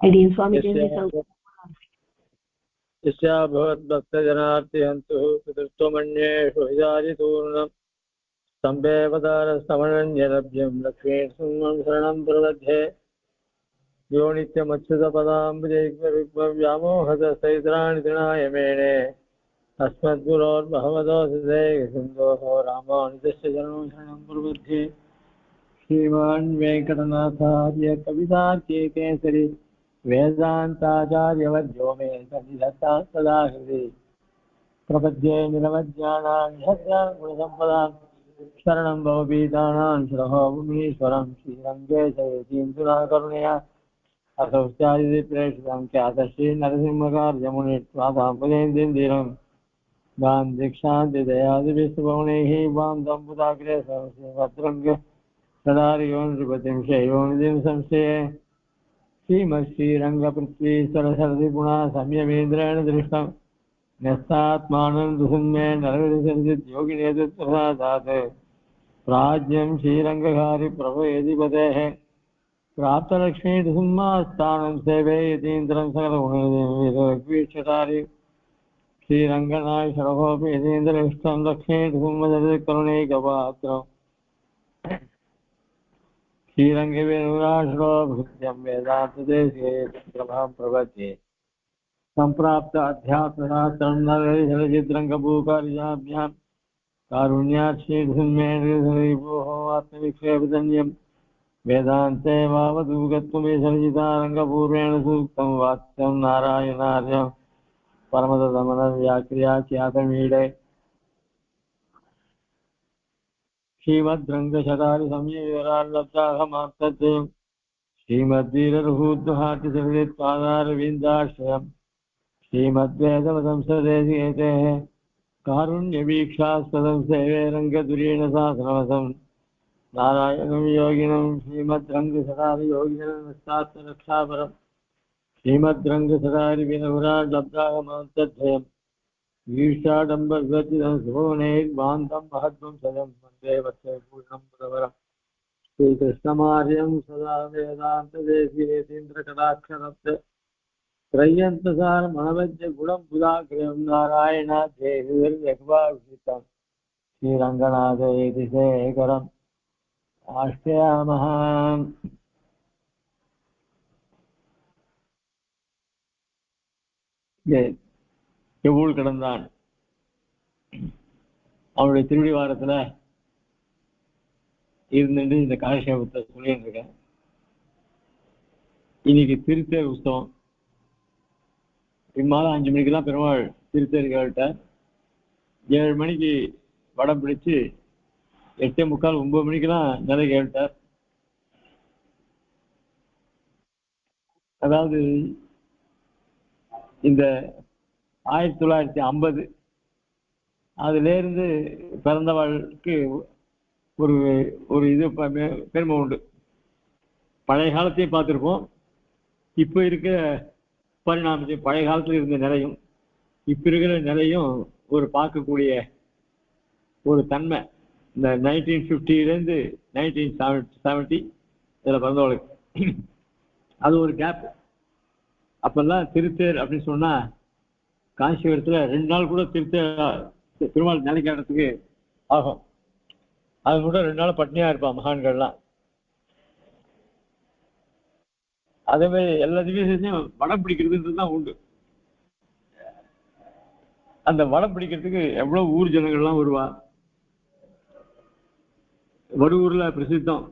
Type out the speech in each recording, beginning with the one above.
Again, Swami Jayant. यस्या भवद्भक्तजनार्तिहन्तुः पितृत्वमन्येषु हिदादितूर्णम् स्तम्भेवतारस्तमनन्यलभ्यं लक्ष्मीं शरणं प्रबध्ये यो नित्यमच्युतपदाम्बुजैर्व्यामोहतस्तैत्राणि तृणाय मेणे अस्मद्गुरोर्भगवतोऽस्ते सिन्धोः रामानुजस्य शरणं प्रबध्ये श्रीमान् वेङ्कटनाथार्य कवितार्किकेसरी वेदान्ताचार्यवर्यो मे सन्निधत्तां सदा हृदि प्रपद्ये निरवज्ञानां शरणं भवभीतानां शरणो भूमीश्वरं श्रीरङ्गे जयतीन्द्रा करुणया असौ प्रेषितं ख्यातश्री नरसिंहकार्यमुनित्वादाम्बुजेन्द्रं गां दीक्षान्तिदयादिविष्णुभवनैः वां दम्बुदाग्रे भद्रङ्ग सदारियों नृपतिं शैवोनिधिं संशये श्रीमश्रीरङ्गपृथ्वीश्वरसरदिगुणा संयमेन्द्रेण दृष्टं न्यस्तात्मानन्दसुन्मे नरविदसर्जिद्योगिनेतुप्रसादात् प्राज्ञं श्रीरङ्गकारि प्रभयतिपतेः प्राप्तलक्ष्मीसुन्मास्थानं सेवे यतीन्द्रं सकलगुणवीक्षतारि श्रीरङ्गनाय शरभोपि यतीन्द्रनिष्ठं लक्ष्मीसुन्मदकरुणैकपात्रम् श्रीरङ्गवेणुराशो भृत्यं वेदान्तदेशे प्रभां प्रपद्ये सम्प्राप्त अध्यात्मशास्त्रं नरहरिचलचिद्रङ्गभूकार्याभ्यां कारुण्याक्षीर्षन्मेभोः आत्मविक्षेपजन्यं वेदान्ते वावधूगत्वमेशरचितारङ्गपूर्वेण सूक्तं वाक्यं नारायणार्यं परमतदमनव्याक्रियाख्यातमीडे श्रीमद्रङ्गशतारि संयविवराल्लब्धाहमाप्तद्वयम् श्रीमद्वीररुहूद्वहातिसविदित्पादारविन्दाश्रयम् श्रीमद्वेदवदंसदेशिकेतेः कारुण्यवीक्षास्पदं सेवे रङ्गधुरीण शासनवसं नारायणं योगिनं श्रीमद्रङ्गशतारि योगिनस्तात्मरक्षापरम् श्रीमद्रङ्गशतारि विनवराल्लब्धाहमाप्तद्वयम् ईर्षाडम्बर्गतिदं सुभुवनैर्बान्धं महद्वं सदं वन्दे वत्से पूर्णं पुरवरम् श्रीकृष्णमार्यं सदा वेदान्तदेशीयेन्द्रकटाक्षरब्ध त्रय्यन्तसारमनवद्य गुणं बुधाग्रयं नारायणाध्येहिर्यग्वाभिषितं श्रीरङ्गनाथेति शेखरम् आश्रयामः. எவ்வளவு கிடந்தான் அவனுடைய திருவிழி வாரத்துல இருந்துட்டு இந்த காலக்ஷேபத்தை சொல்லிட்டு இருக்கேன். இன்னைக்கு திருத்தேர் உற்சவம். இம்மாதம் 5 மணிக்கு தான் பெருமாள் திருத்தேர் கேட்ட 7 மணிக்கு வடம் பிடிச்சு 8:45 9 மணிக்கெல்லாம் நிலை கேட்டார். அதாவது இந்த 1950 அதுல இருந்து பிறந்தவளுக்கு ஒரு ஒரு இது பெருமை உண்டு. பழைய காலத்தையும் பார்த்துருப்போம், இப்போ இருக்கிற பரிணாமத்தையும், பழைய காலத்தில் இருந்த நிலையும் இப்போ இருக்கிற நிலையும் ஒரு பார்க்கக்கூடிய ஒரு தன்மை. இந்த 1950 1970 இதில் பிறந்தவளுக்கு அது ஒரு கேப். அப்பெல்லாம் திருத்தேர் அப்படின்னு சொன்னா காஞ்சிபுரத்துல 2 நாள் கூட திருமால் நிலைக்காடுறதுக்கு ஆகும். அது கூட 2 நாள் பட்னியா இருப்பான் மகான்கள்லாம். அதே மாதிரி எல்லா திவ்யசேஷம் வடம் பிடிக்கிறதுன்றது தான் உண்டு. அந்த வடம் பிடிக்கிறதுக்கு எவ்வளவு ஊர் ஜனங்கள்லாம் வருவா. வடூர்ல பிரசித்தம்.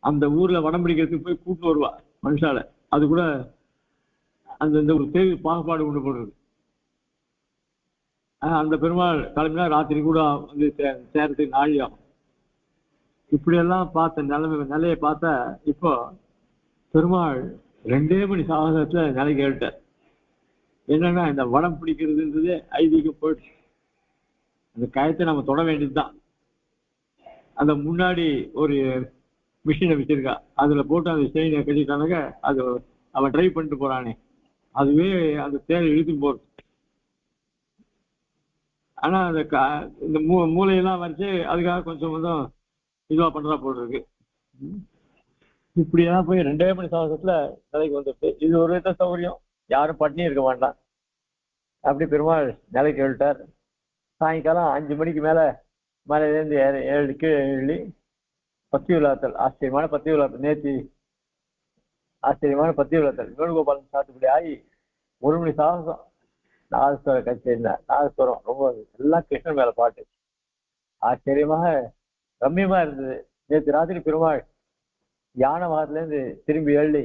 அந்த ஊர்ல வடம் பிடிக்கிறதுக்கு போய் கூட்டு வருவா மனுஷால. அது கூட அந்த ஒரு தேவி பாகுபாடு கொண்டு போடுறது. அந்த பெருமாள் கிளம்பினா ராத்திரி கூட வந்து சேர்றதுக்கு நாழி ஆகும். இப்படியெல்லாம் பார்த்த நிலையை பார்த்தா இப்போ பெருமாள் 2 மணி சாகசத்துல நிலை கேட்டார். என்னன்னா இந்த வடம் பிடிக்கிறதுன்றது ஐதீகம் போயிடுச்சு. அந்த கயத்தை நம்ம தொட வேண்டியதுதான். அந்த முன்னாடி ஒரு மிஷினை வச்சிருக்கா, அதுல போட்டு அந்த செயினை கட்டிட்டானாக்க அது அவன் ட்ரைவ் பண்ணிட்டு போறானே, அதுவே அந்த தேரை இழுத்து போறது. ஆனா அந்த இந்த மூளையெல்லாம் வரைச்சு அதுக்காக கொஞ்சம் இதுவா பண்றா போல் இருக்கு. இப்படியெல்லாம் போய் 2 மணி சாகசத்துல நிலைக்கு வந்துட்டு இது ஒரு வித சௌகரியம், யாரும் பட்டினி இருக்க வேண்டாம். அப்படி பெருமாள் நிலைக்கு எழுட்டார். சாயங்காலம் 5 மணிக்கு மேல மலையிலேருந்து 7 எழுதி பத்தி விழாத்தல், ஆச்சரியமான பத்தி விழாத்தல், நேற்று ஆச்சரியமான பத்தி விழாத்தல் வேணுகோபாலன் சாத்துப்படி ஆகி 1 மணி சாகசம். நாதஸ்வர கச்சேரி, நாதஸ்வரம் ரொம்ப எல்லாம் கிருஷ்ணன் மேல பாட்டு, ஆச்சரியமாக ரம்யமா இருந்தது. நேற்று ராத்திரி பெருமாள் யானை மகத்துல இருந்து திரும்பி எழுதி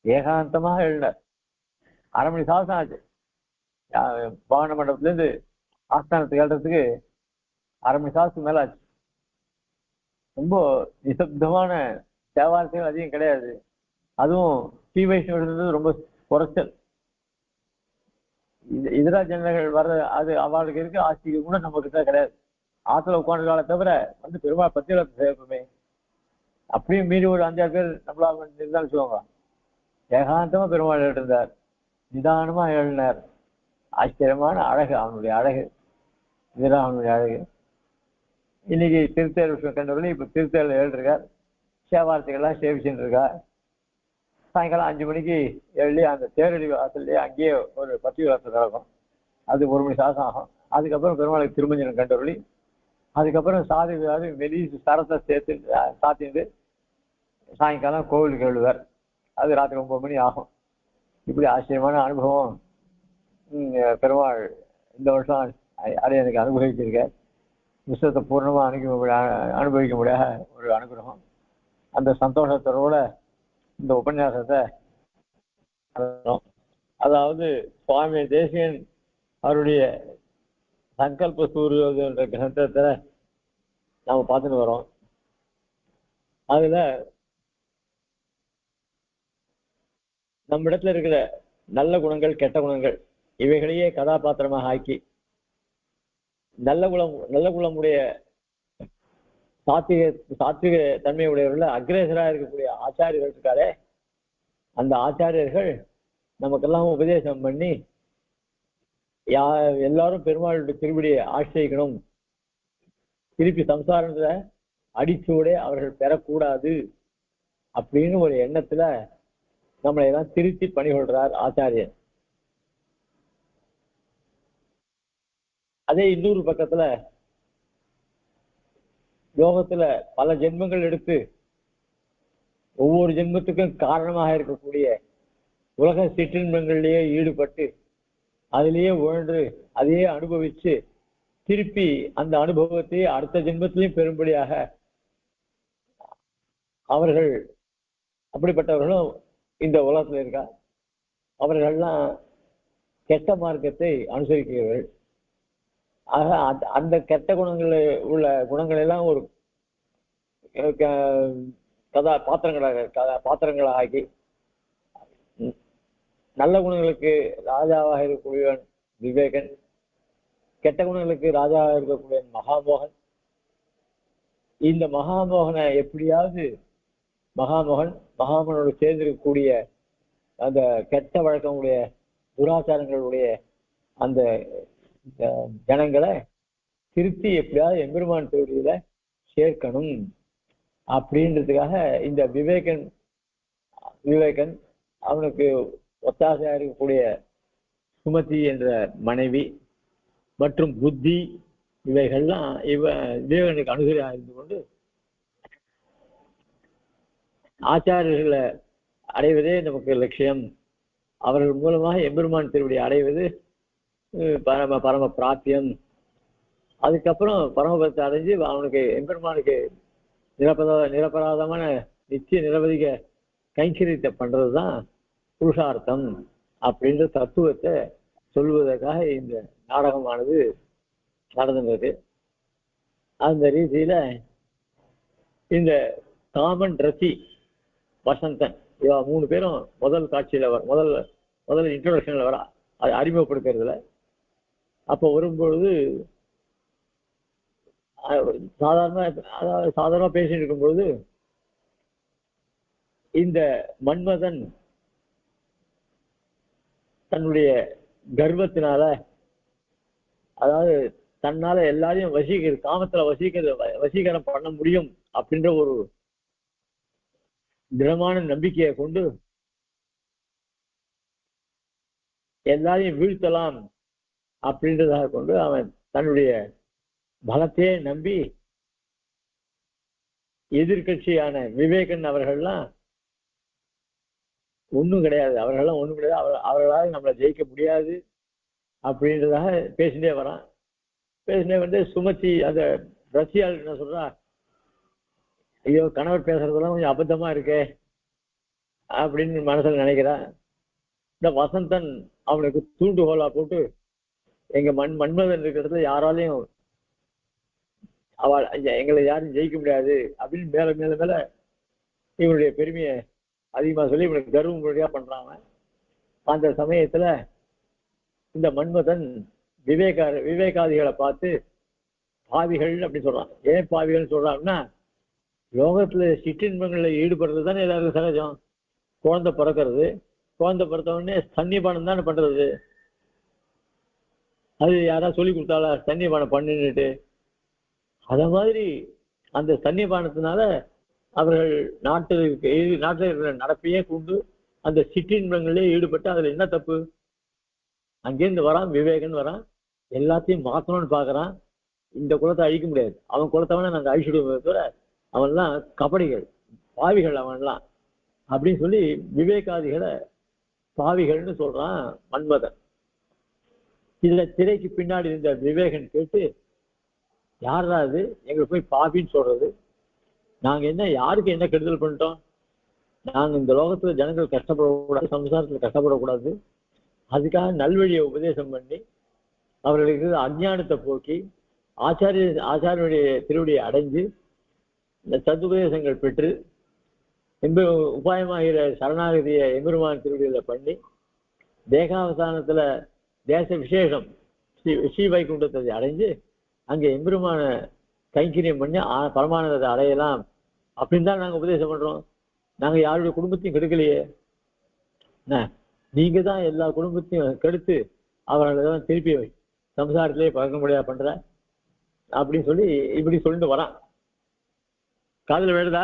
ஏகாந்தமாக எழுந்தார். 1/2 மணி சாகசம் ஆச்சு. பவன மண்டபத்துல இருந்து ஆஸ்தானத்துக்கு எழுறதுக்கு 1/2 மணி சாகசத்துக்கு மேல ஆச்சு. ரொம்ப நிசப்தமான தேவாரத்தையும் அதிகம் கிடையாது. அதுவும் ஸ்ரீ வைஷ்ணவ இருந்தது ரொம்ப குறைச்சல். இதர ஜனங்கள் வர்ற அது அவளுக்கு இருக்கு, ஆஸ்திக்கு கூட நம்ம கிட்ட கிடையாது. ஆத்துல உட்காந்துருக்கால தவிர வந்து பெருமாள் பத்தியில சேர்ப்போமே, அப்படியும் மீறி ஒரு 5-6 பேர் நம்மளால இருந்தாலும் வச்சுக்கோங்க. ஏகாந்தமா பெருமாள் இருந்தார், நிதானமா எழுதினார். ஆச்சரியமான அழகு, அவனுடைய அழகு, இதுதான் அவனுடைய அழகு. இன்னைக்கு திருத்தேர் விஷயம் கண்டவர்கள் இப்ப திருத்தேர்ல எழுதிருக்கார். சேவார்த்திகள்லாம் சேவிச்சுட்டு இருக்கா. சாயங்காலம் 5 மணிக்கு எழுதி அந்த தேரடி வாசல்லையே அங்கேயே ஒரு பத்தி விளாசம் நடக்கும். அது 1 மணி சாசம் ஆகும். அதுக்கப்புறம் பெருமாளுக்கு திருமஞ்சனம் கண்டவர்களி, அதுக்கப்புறம் சாதி வெளி சரத்தை சேர்த்து சாத்திட்டு சாயங்காலம் கோவிலுக்கு எழுதுவார். அது ராத்திரி 9 மணி ஆகும். இப்படி ஆச்சரியமான அனுபவம் பெருமாள் இந்த வருஷம் எனக்கு அனுபவிச்சிருக்க. விஷயத்தை பூர்ணமா அனுபவிக்க முடியாத ஒரு அனுகிரகம். அந்த சந்தோஷத்தோட இந்த உபன்யாசத்தை, அதாவது சுவாமி தேசிகன் அவருடைய சங்கல்ப சூரியோதயம் என்ற கிரந்தத்தை நாம பார்த்துட்டு வரோம். அதுல நம்ம இடத்துல இருக்கிற நல்ல குணங்கள், கெட்ட குணங்கள் இவைகளையே கதாபாத்திரமாக ஆக்கி நல்ல குணமுடைய சாத்விக தன்மையுடையவர்கள் அக்ரேசராக இருக்கக்கூடிய ஆச்சாரியர்கள் இருக்காரே, அந்த ஆச்சாரியர்கள் நமக்கெல்லாம் உபதேசம் பண்ணி எல்லாரும் பெருமாளுடைய திருவடியை ஆசிரியக்கணும், திருப்பி சம்சாரத்துல அடிச்சூடே அவர்கள் பெறக்கூடாது அப்படின்னு ஒரு எண்ணத்துல நம்மளை எல்லாம் திருத்தி பணிகொள்றார் ஆச்சாரியர். அதே இன்னொரு பக்கத்துல லோகத்துல பல ஜென்மங்கள் எடுத்து ஒவ்வொரு ஜென்மத்துக்கும் காரணமாக இருக்கக்கூடிய உலக சிற்றின்பங்களிலேயே ஈடுபட்டு அதிலேயே உழன்று அதையே அனுபவிச்சு திருப்பி அந்த அனுபவத்தை அடுத்த ஜென்மத்திலையும் பெறும்படியாக அவர்கள், அப்படிப்பட்டவர்களும் இந்த உலகத்துல இருக்கா. அவர்கள்லாம் கெட்ட மார்க்கத்தை அனுசரிக்கிறவர்கள். ஆக அந்த கெட்ட குணங்கள் உள்ள குணங்கள் எல்லாம் ஒரு பாத்திரங்களாக ஆக்கி நல்ல குணங்களுக்கு ராஜாவாக இருக்கக்கூடியவன் விவேகன், கெட்ட குணங்களுக்கு ராஜாவாக இருக்கக்கூடியவன் மகாமோகன். இந்த மகாமோகனை எப்படியாவது மகாமோகனோடு சேர்ந்திருக்கக்கூடிய அந்த கெட்ட வழக்கங்களுடைய துராச்சாரங்களுடைய அந்த ஜனங்களை திருத்தி எப்படியாவது எம்பெருமான் திருவடியில சேர்க்கணும் அப்படின்றதுக்காக இந்த விவேகன் அவனுக்கு ஒத்தாசையா இருக்கக்கூடிய சுமதி என்ற மனைவி மற்றும் புத்தி இவைகள்லாம் விவேகனுக்கு அனுசரியாக இருந்து கொண்டு ஆச்சாரியர்களை அடைவதே நமக்கு லட்சியம். அவர்கள் மூலமாக எம்பெருமான் திருவடியை அடைவது பரம பிராப்தியம். அதுக்கப்புறம் பரமபதத்தை அடைஞ்சு அவனுக்கு எம்பெருமானுக்கு நிரபராதமான நிச்சய நிரவதிக கைங்கரியத்தை பண்றதுதான் புருஷார்த்தம் அப்படின்ற தத்துவத்தை சொல்வதற்காக இந்த நாடகமானது நடந்தது. அந்த ரீதியில இந்த காமன், ரசி, வசந்தன் இவ 3 பேரும் முதல் காட்சியில முதல் இன்ட்ரோடக்ஷன்ல வர அதை அறிமுகப்படுத்துறதுல அப்போ வரும்பொழுது சாதாரணமா பேசிட்டு இருக்கும்பொழுது இந்த மன்மதன் தன்னுடைய கர்வத்தினால, அதாவது தன்னால எல்லாரையும் காமத்துல வசீகரம் பண்ண முடியும் அப்படின்ற ஒரு திடமான நம்பிக்கையை கொண்டு எல்லாரையும் வீழ்த்தலாம் அப்படின்றதாக கொண்டு அவன் தன்னுடைய பலத்தையே நம்பி எதிர்கட்சியான விவேகன் அவர்கள்லாம் ஒன்றும் கிடையாது, அவர்கள்லாம் ஒன்றும் கிடையாது, அவர்களால் நம்மளை ஜெயிக்க முடியாது அப்படின்றதாக பேசிட்டே வரான். பேசினே வந்து சுமத்தி அந்த ரஷ்யாவில் என்ன சொல்றா, ஐயோ கணவர் பேசுறதெல்லாம் கொஞ்சம் அபத்தமா இருக்கே அப்படின்னு மனசுல நினைக்கிறான். இந்த வசந்தன் அவனுக்கு தூண்டுகோலா போட்டு எங்க மன்மதன் இருக்கிறதுல யாராலையும் அவள் எங்களை யாரும் ஜெயிக்க முடியாது அப்படின்னு மேல மேல மேல இவனுடைய பெருமையை அதிகமா சொல்லி இவனுக்கு கர்வம் முடியா பண்றாங்க. அந்த சமயத்துல இந்த மன்மதன் விவேகாதிகளை பார்த்து பாவிகள் அப்படின்னு சொல்றான். ஏன் பாவிகள்னு சொல்றான்னா, லோகத்துல சிற்றின்பங்களில் ஈடுபடுறது தானே எல்லாருக்கும் சகஜம். குழந்தை பிறக்கிறது, குழந்தை பிறந்த உடனே ஸ்தன்யபானம் தானே பண்றது. அது யாராவது சொல்லி கொடுத்தாளா ஸ்தன்யபானம் பண்ணிட்டு? அத மாதிரி அந்த ஸ்தன்யபானத்தினால அவர்கள் நாட்டில் இருக்கிற நடப்பையே கொண்டு அந்த சிற்றின்பங்களிலே ஈடுபட்டு அதுல என்ன தப்பு? அங்கேருந்து வரான் விவேகன் வரான், எல்லாத்தையும் மாற்றணும்னு பாக்குறான். இந்த குலத்தை அழிக்க முடியாது, அவன் குலத்தவன நாங்க அழிச்சுடுவோம் தவிர அவன்லாம் கபடிகள் பாவிகள் அவன்லாம் அப்படின்னு சொல்லி விவேகாதிகளை பாவிகள்னு சொல்றான் மன்மதன். இதுல திரைக்கு பின்னாடி இருந்த விவேகன் கேட்டு, யாரா அது எங்களுக்கு போய் பாவின்னு சொல்றது? நாங்க என்ன யாருக்கு என்ன கெடுதல் பண்ணிட்டோம்? நாங்க இந்த லோகத்துல ஜனங்கள் கஷ்டப்படக்கூடாது, சம்சாரத்துல கஷ்டப்படக்கூடாது, அதுக்காக நல்வழியை உபதேசம் பண்ணி அவர்களுக்கு அஞ்ஞானத்தை போக்கி ஆச்சாரியனுடைய திருவடியை அடைஞ்சு இந்த சதுபதேசங்கள் பெற்று உபாயமாகிற சரணாகதியை எம்பெருமான் திருவடியில பண்ணி தேகாவசானத்துல தேச விசேஷம் ஸ்ரீ வைகுண்டத்தை அடைஞ்சு அங்க எம்பெருமான கைங்கரியம் பண்ணி பரமானந்தத்தை அடையலாம் அப்படின்னு தான் நாங்க உபதேசம் பண்றோம். நாங்க யாருடைய குடும்பத்தையும் கெடுக்கலையே. நீங்க தான் எல்லா குடும்பத்தையும் கெடுத்து அவர்களை தான் திருப்பி சம்சாரத்திலேயே பழக்க முடியாது பண்ற அப்படின்னு சொல்லி இப்படி சொல்லிட்டு வரான். காதுல வேடுதா?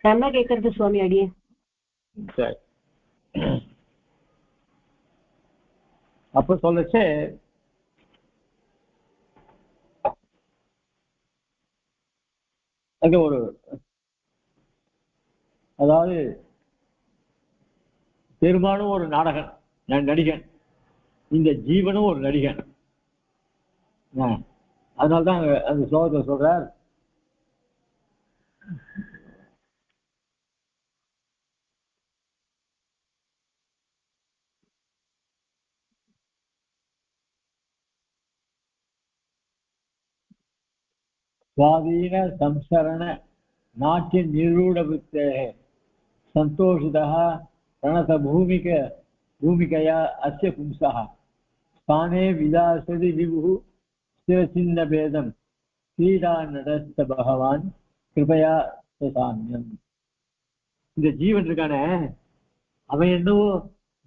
நல்லா கேட்கறது சுவாமி அடியே. சரி, அப்ப சொல்லச்சு அங்க ஒரு அதாவது பெரும்பாலும் ஒரு நாடகன் நடிகன், இந்த ஜீவனும் ஒரு நடிகன். அதனால்தான் அந்த ஸ்லோகத்தை சொல்றார், சுவாதீன சம்சரண நாட்டிய நிரூடபுத்தே சந்தோஷிதா பிரணத பூமிகையா அஸ்ய பும்சா ஸ்தானே விலாசதி விபு ஸ்திரசின்ன பேதம் ஸ்ரீரா நடஸ்த பகவான் கிருபையா சாமியம். இந்த ஜீவன் இருக்கானே அவன் என்னவோ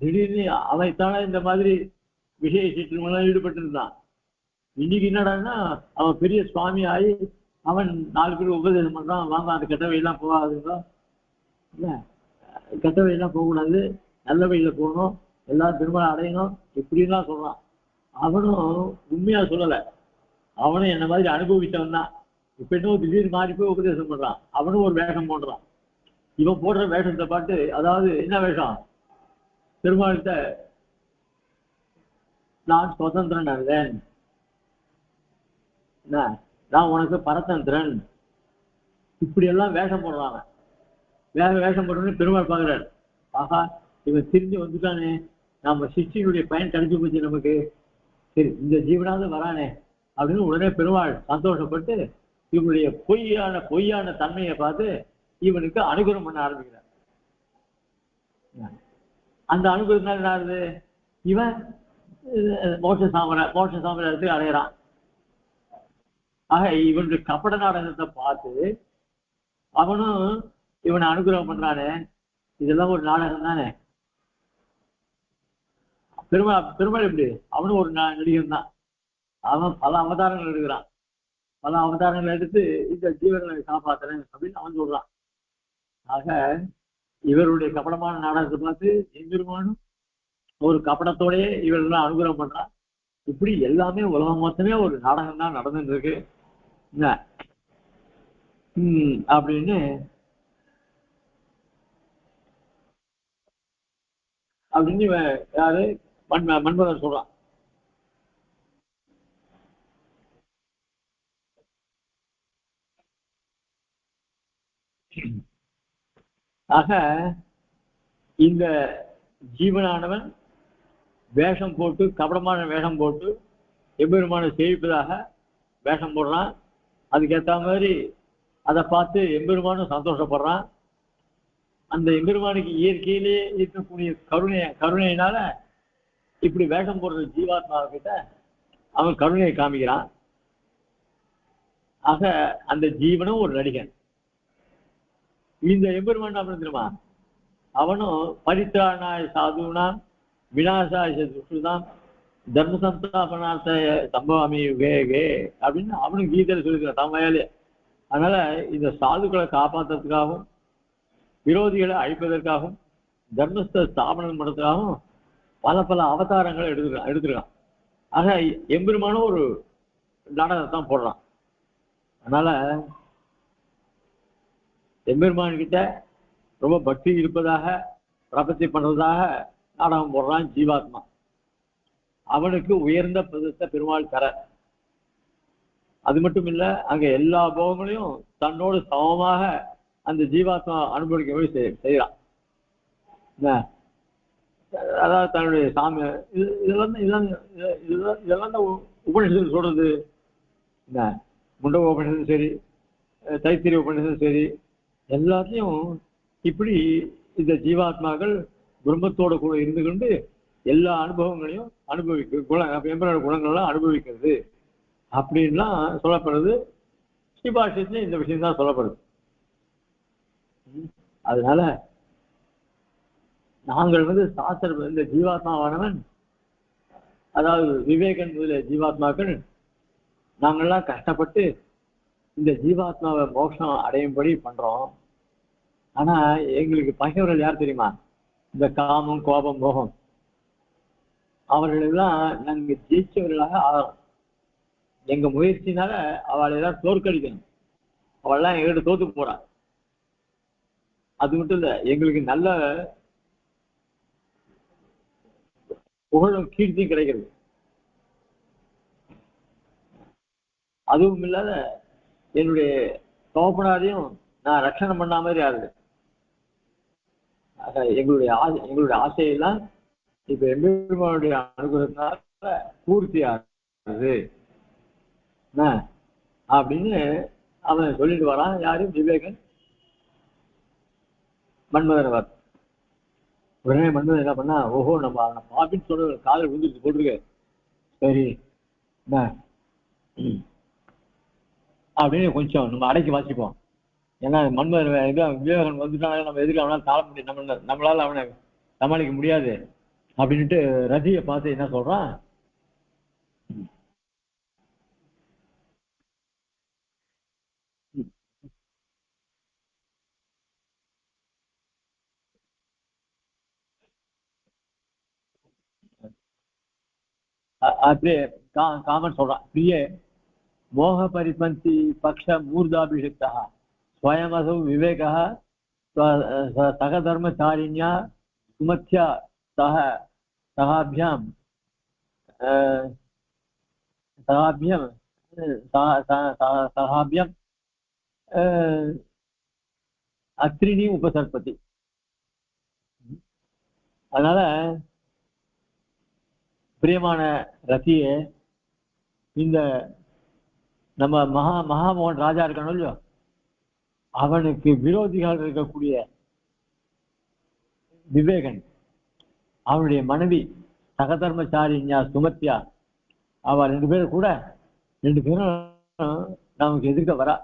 திடீர்னு அவன்தானே இந்த மாதிரி விஷய சிற்றமெல்லாம் ஈடுபட்டு இருந்தான். இன்னைக்கு என்னடான்னா அவன் பெரிய சுவாமி ஆகி அவன் 4 பேர் உபதேசம் பண்றான், வாங்க அந்த கெட்ட வழியெல்லாம் போகாதுங்க, இல்ல கெட்ட வழியெல்லாம் போகக்கூடாது, நல்ல வழியில போகணும், எல்லாரும் திருமணம் அடையணும் இப்படின்லாம் சொல்றான். அவனும் உண்மையா சொல்லலை, அவனும் என்ன மாதிரி அனுபவித்தவன் தான். இப்ப இன்னும் திடீர்னு மாறி போய் உபதேசம் பண்றான். அவனும் ஒரு வேஷம் போடுறான். இவன் போடுற வேஷத்தை பார்த்து, அதாவது என்ன வேஷம், பெருமாள்கிட்ட நான் சுதந்திரன் அல்லேன், நான் உனக்கு பரதந்திரன், இப்படி எல்லாம் வேஷம் போடுறாங்க. வேஷம் போடுறோன்னு பெருமாள் பார்க்கிறார், ஆஹா இவன் திரும்பி வந்துட்டானே, நம்ம சிஷ்டியினுடைய பயன் கிடைச்சு போச்சு நமக்கு, சரி இந்த ஜீவனாவது வரானே அப்படின்னு உடனே பெருமாள் சந்தோஷப்பட்டு இவனுடைய பொய்யான தன்மையை பார்த்து இவனுக்கு அனுகிரகம் பண்ண ஆரம்பிக்கிறார். அந்த அனுகிரகத்தினால என்ன ஆகுது, இவன் மோட்ச சாம்ராஜ்யத்தை அடையிறான். ஆக இவனுடைய கபட நாடகத்தை பார்த்து அவனும் இவனை அனுகிரகம் பண்றானே, இதெல்லாம் ஒரு நாடகம் தானே. பெருமாள் எப்படி, அவனும் ஒரு நடிகன் தான். அவன் பல அவதாரங்கள் எடுக்கிறான், பல அவதாரங்களை எடுத்து இந்த ஜீவர்களை காப்பாத்துறேன் அப்படின்னு அவன் சொல்றான். ஆக இவருடைய கபடமான நாடகத்தை பார்த்து எம்பெருமானும் ஒரு கபடத்தோடய இவர்கள்லாம் அனுகிரகம் பண்றான். இப்படி எல்லாமே உலகம் மொத்தமே ஒரு நாடகம் தான் நடந்துட்டு இருக்கு என்ன அப்படின்னு இவன் யாரு மன்மதன் சொல்றான். ஆக இந்த ஜீவனானவன் வேஷம் போட்டு கபடமான வேஷம் போட்டு எம்பெருமானை சேவிப்பதாக வேஷம் போடுறான். அதுக்கேற்ற மாதிரி அதை பார்த்து எம்பெருமானும் சந்தோஷப்படுறான். அந்த எம்பெருமானுக்கு இயற்கையிலேயே இருக்கக்கூடிய கருணையினால இப்படி வேஷம் போடுற ஜீவாத்மாவிட்ட அவன் கருணையை காமிக்கிறான். ஆக அந்த ஜீவனும் ஒரு நடிகன். இந்த எம்பெருமான் அப்படின்னு தெரியுமா, அவனும் பரித்ராணாய சாதுனாம் விநாசாய துஷ்டுதாம் தர்ம சந்தாபனார்த்த சம்பவாமி யுகே அப்படின்னு அவனும் கீதையில சொல்லிக்கிறான் தம்மையாலே. அதனால இந்த சாதுக்களை காப்பாற்றுறதுக்காகவும் விரோதிகளை அழிப்பதற்காகவும் தர்மஸ்த ஸ்தாபனம் பண்ணுறதுக்காகவும் பல அவதாரங்களை எடுத்துருக்கான். ஆக எம்பெருமானும் ஒரு நாடகத்தான் போடுறான். அதனால எம்பெருமான் கிட்ட ரொம்ப பக்தி இருப்பதாக பிரபத்தி பண்றதாக நாடகம் போடுறான் ஜீவாத்மா. அவனுக்கு உயர்ந்த பதத்தை பெருமாள் தர. அது மட்டும் இல்ல, அங்க எல்லா போகங்களையும் தன்னோடு சமமாக அந்த ஜீவாத்மா அனுபவிக்கவே செய்யறான். அதாவது தன்னுடைய சாமி இதெல்லாம் தான் உபநிஷத்து சொல்றது. முண்டக உபநிஷத்தும் சரி, தைத்திரிய உபநிஷத்தும் சரி, எல்லாத்தையும் இப்படி இந்த ஜீவாத்மாக்கள் குடும்பத்தோட கூட இருந்து கொண்டு எல்லா அனுபவங்களையும் எம்பெருமானோட குணங்கள்லாம் அனுபவிக்கிறது அப்படின்லாம் சொல்லப்படுறது. ஸ்ரீபாஷ்யத்துல இந்த விஷயம் தான் சொல்லப்படுது. அதனால நாங்கள் சாஸ்திர இந்த ஜீவாத்மாவானவன், அதாவது விவேகன் முதலிய ஜீவாத்மாக்கள் நாங்கள்லாம் கஷ்டப்பட்டு இந்த ஜீவாத்மாவை மோட்சம் அடையும்படி பண்றோம். ஆனா எங்களுக்கு பகைவர்கள் யார் தெரியுமா? இந்த காமம், கோபம், மோகம். அவர்களெல்லாம் நாங்க ஜெயிச்சவர்களாக ஆகிறோம். எங்க முயற்சினால அவளை எல்லாம் தோற்கடிக்கணும். அவள்லாம் எங்கிட்ட தோத்து போறா. அது மட்டும் இல்ல, எங்களுக்கு நல்ல புகழும் கீர்த்தியும் கிடைக்கிறது. அதுவும் இல்லாத என்னுடைய தோப்பனாரையும் நான் ரட்சணம் பண்ண மாதிரி ஆகுது. எங்களுடைய ஆசையெல்லாம் இப்ப எம்பெருமானுடைய அனுகிரகத்தினால பூர்த்தி ஆகுது அப்படின்னு அவன் சொல்லிட்டு வரான். யாரும் விவேகன் மன்மதன். உடனே மன்மதன் என்ன பண்ணா, ஓஹோ நம்ம பாப்பின்னு சொல்ற காதல் விழுந்துட்டு போட்டிருக்க, சரி அப்படின்னு கொஞ்சம் நம்ம அடக்கி வாசிப்போம். ஏன்னா மன்மதன் விவேகன் வந்துட்டாங்க, நம்ம எதுக்கு அவனால தாழ முடியும், நம்மளால அவனை சமாளிக்க முடியாது அப்படின்ட்டு ரதியை பார்த்து என்ன சொல்றான், அப்படியே காமன் சொல்றான், பிரியே மோக பரிபந்தி பக்ஷ மூர்தாபிஷிக்தா ஸ்வயமசௌ விவேகா சகதர்மச்சாரிண்யா சுமத்யா சகாபியம் அத்ரினி உபசர்பதி. அதனால பிரியமான ரத்தியே, இந்த நம்ம மகாமோகன் ராஜா இருக்கணும் இல்லையோ, அவனுக்கு விரோதிகள் இருக்கக்கூடிய விவேகன், அவனுடைய மனைவி சகதர்மச்சாரிண்யா சுமத்யா, அவ ரெண்டு பேரும் நமக்கு எதிர்க்க வரா.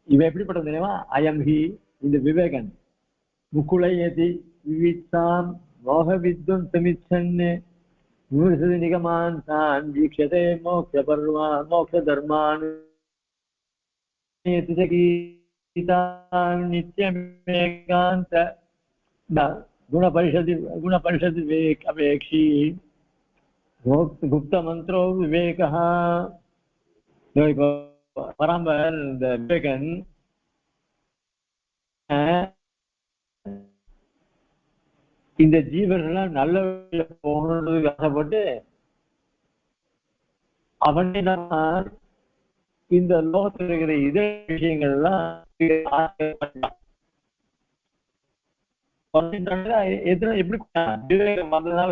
இவன் எப்படிப்பட்டது தெரியுமா? அயம் ஹி, இந்த விவேகன் முக்குளையதி விவித்தான் மோக வித்வம் தமிச்சன்னு விமர்சதி நிகமான் தான் வீக்ஷதே மோக்ஷ பர்மா மோக்ஷ தர்மான் நித்தியமேகாந்த குணபரிஷதி விவேக் அபேக்ஷி குப்த மந்திரோ விவேகா. இப்போ பராம்பர் இந்த விவேகன் இந்த ஜீவர்கள் நல்ல போகணுன்றதுக்கு ஆசைப்பட்டு அவனே தான் இந்த லோகத்தில் இருக்கிற இதர விஷயங்கள் எல்லாம் எப்படி விவேகம் வந்ததுனால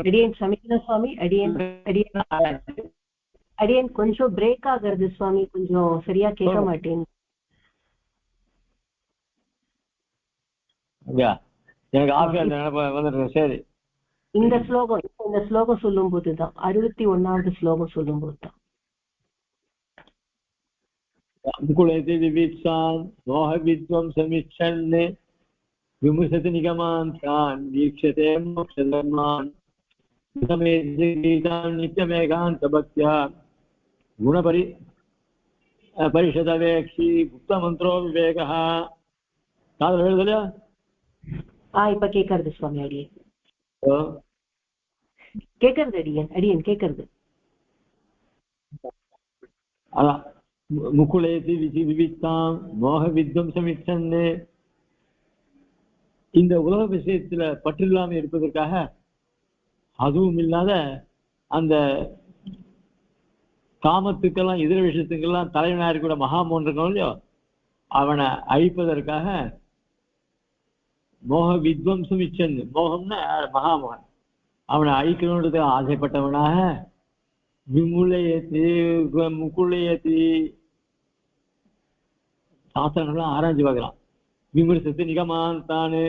அடியன் சமீப சுவாமி அடியன் கொஞ்சம் பிரேக் ஆகுறது சுவாமி, கொஞ்சம் சரியா கேட்க மாட்டேன். எனக்கு ஆசையா வந்துடுறேன். சரி, இந்த ஸ்லோகம் சொல்லும் போதுதான் 61வது ஸ்லோகம் சொல்லும் போதுதான் முகுலேதி விவித்சான் மோக வித்வம் சமிச்சன் விமுசதி நிகமான் தான் வீக்ஷதே மோக்ஷ தர்மான் நித்யமேகாந்த பக்தியா குணபரி பரிஷதவேக்ஷி குப்த மந்திரோ விவேகா. காதல் எழுதலையா? இப்ப கேட்கறது சுவாமி. அடியன் கேட்கறது, அடியன் கேட்கறது. அதான் முகுலேதி விவித்தாம் மோக வித்வம் சமிச்சன். இந்த உலக விஷயத்துல பற்றில்லாம இருப்பதற்காக அதுவும் இல்லாத அந்த காமத்துக்கெல்லாம் இதர விஷயத்துக்கெல்லாம் தலைவனா இருக்கிற மகாமோன் இருக்கணும் இல்லையோ, அவனை அழிப்பதற்காக மோக வித்வம்சம் இச்சன், மோகம்னா மகாமோகன், அவனை அழிக்கணுன்றது ஆசைப்பட்டவனாக முக்குளையத்தி சாஸ்திரங்கள்லாம் ஆராய்ச்சி பார்க்கலாம். விமர்சத்து நிகமான் தானு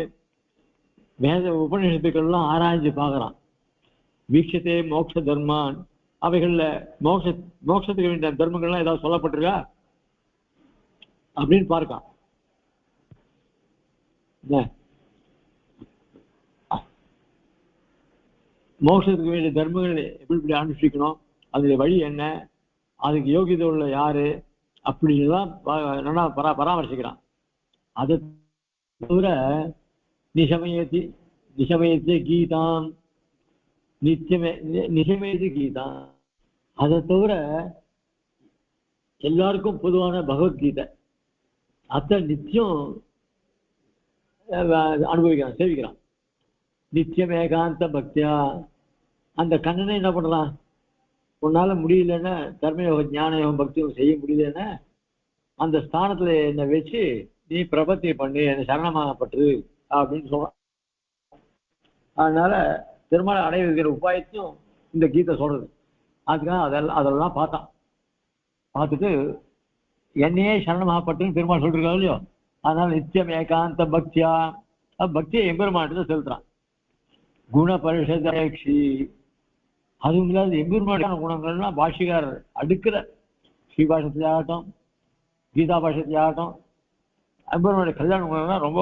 வேத உபநிஷத்துக்கள்லாம் ஆராய்ச்சி பார்க்கறான். வீக்ஷத்தே மோட்ச தர்மான், அவைகள்ல மோட்சத்துக்கு வேண்டிய தர்மங்கள்லாம் ஏதாவது சொல்லப்பட்டிருக்கா அப்படின்னு பார்க்கான். மோட்சத்துக்கு வேண்டிய தர்மங்கள் எப்படி அனுஷ்டிக்கணும், அதுல வழி என்ன, அதுக்கு யோகியதை உள்ள யாரு அப்படின்லாம் நல்லா பராமரிச்சுக்கிறான். அதை தவிர நிசமயத்தி கீதாம் நிசமயத்தி கீதாம், அதை தவிர எல்லாருக்கும் பொதுவான பகவத்கீதை அத்தை நித்தியம் அனுபவிக்கிறான், சேவிக்கிறான். நித்தியம் ஏகாந்த பக்தியா, அந்த கண்ணனை என்ன பண்ணலாம், உன்னால முடியலன்னா தர்மயோகம் ஞான யோகம் பக்தி யோகம் செய்ய முடியலன்னா அந்த ஸ்தானத்துல என்னை வச்சு நீ பிரபத்தியை பண்ணி என்னை சரணமாகப்பட்டு அப்படின்னு சொல்றான். அதனால திருமண அடைய வைக்கிற உபாயத்தையும் இந்த கீதை சொல்றது. அதுக்காக அதெல்லாம் பார்த்துட்டு என்னையே சரணமாகப்பட்டுன்னு பெருமாள் சொல்லிருக்காரு இல்லையோ, அதனால நித்தியம் ஏகாந்த பக்தியா பக்தியை எம்பெருமானத்தை செலுத்துறான். குண பரிஷதி, அதுவும் இல்லாத எம்பெருமானான குணங்கள்லாம் பாஷிகாரர் அடுக்கிற ஸ்ரீபாஷத்திலே ஆகட்டும் கீதா பாஷத்திலே ஆகட்டும் எம்பெருமானுடைய கல்யாண குணங்கள்லாம் ரொம்ப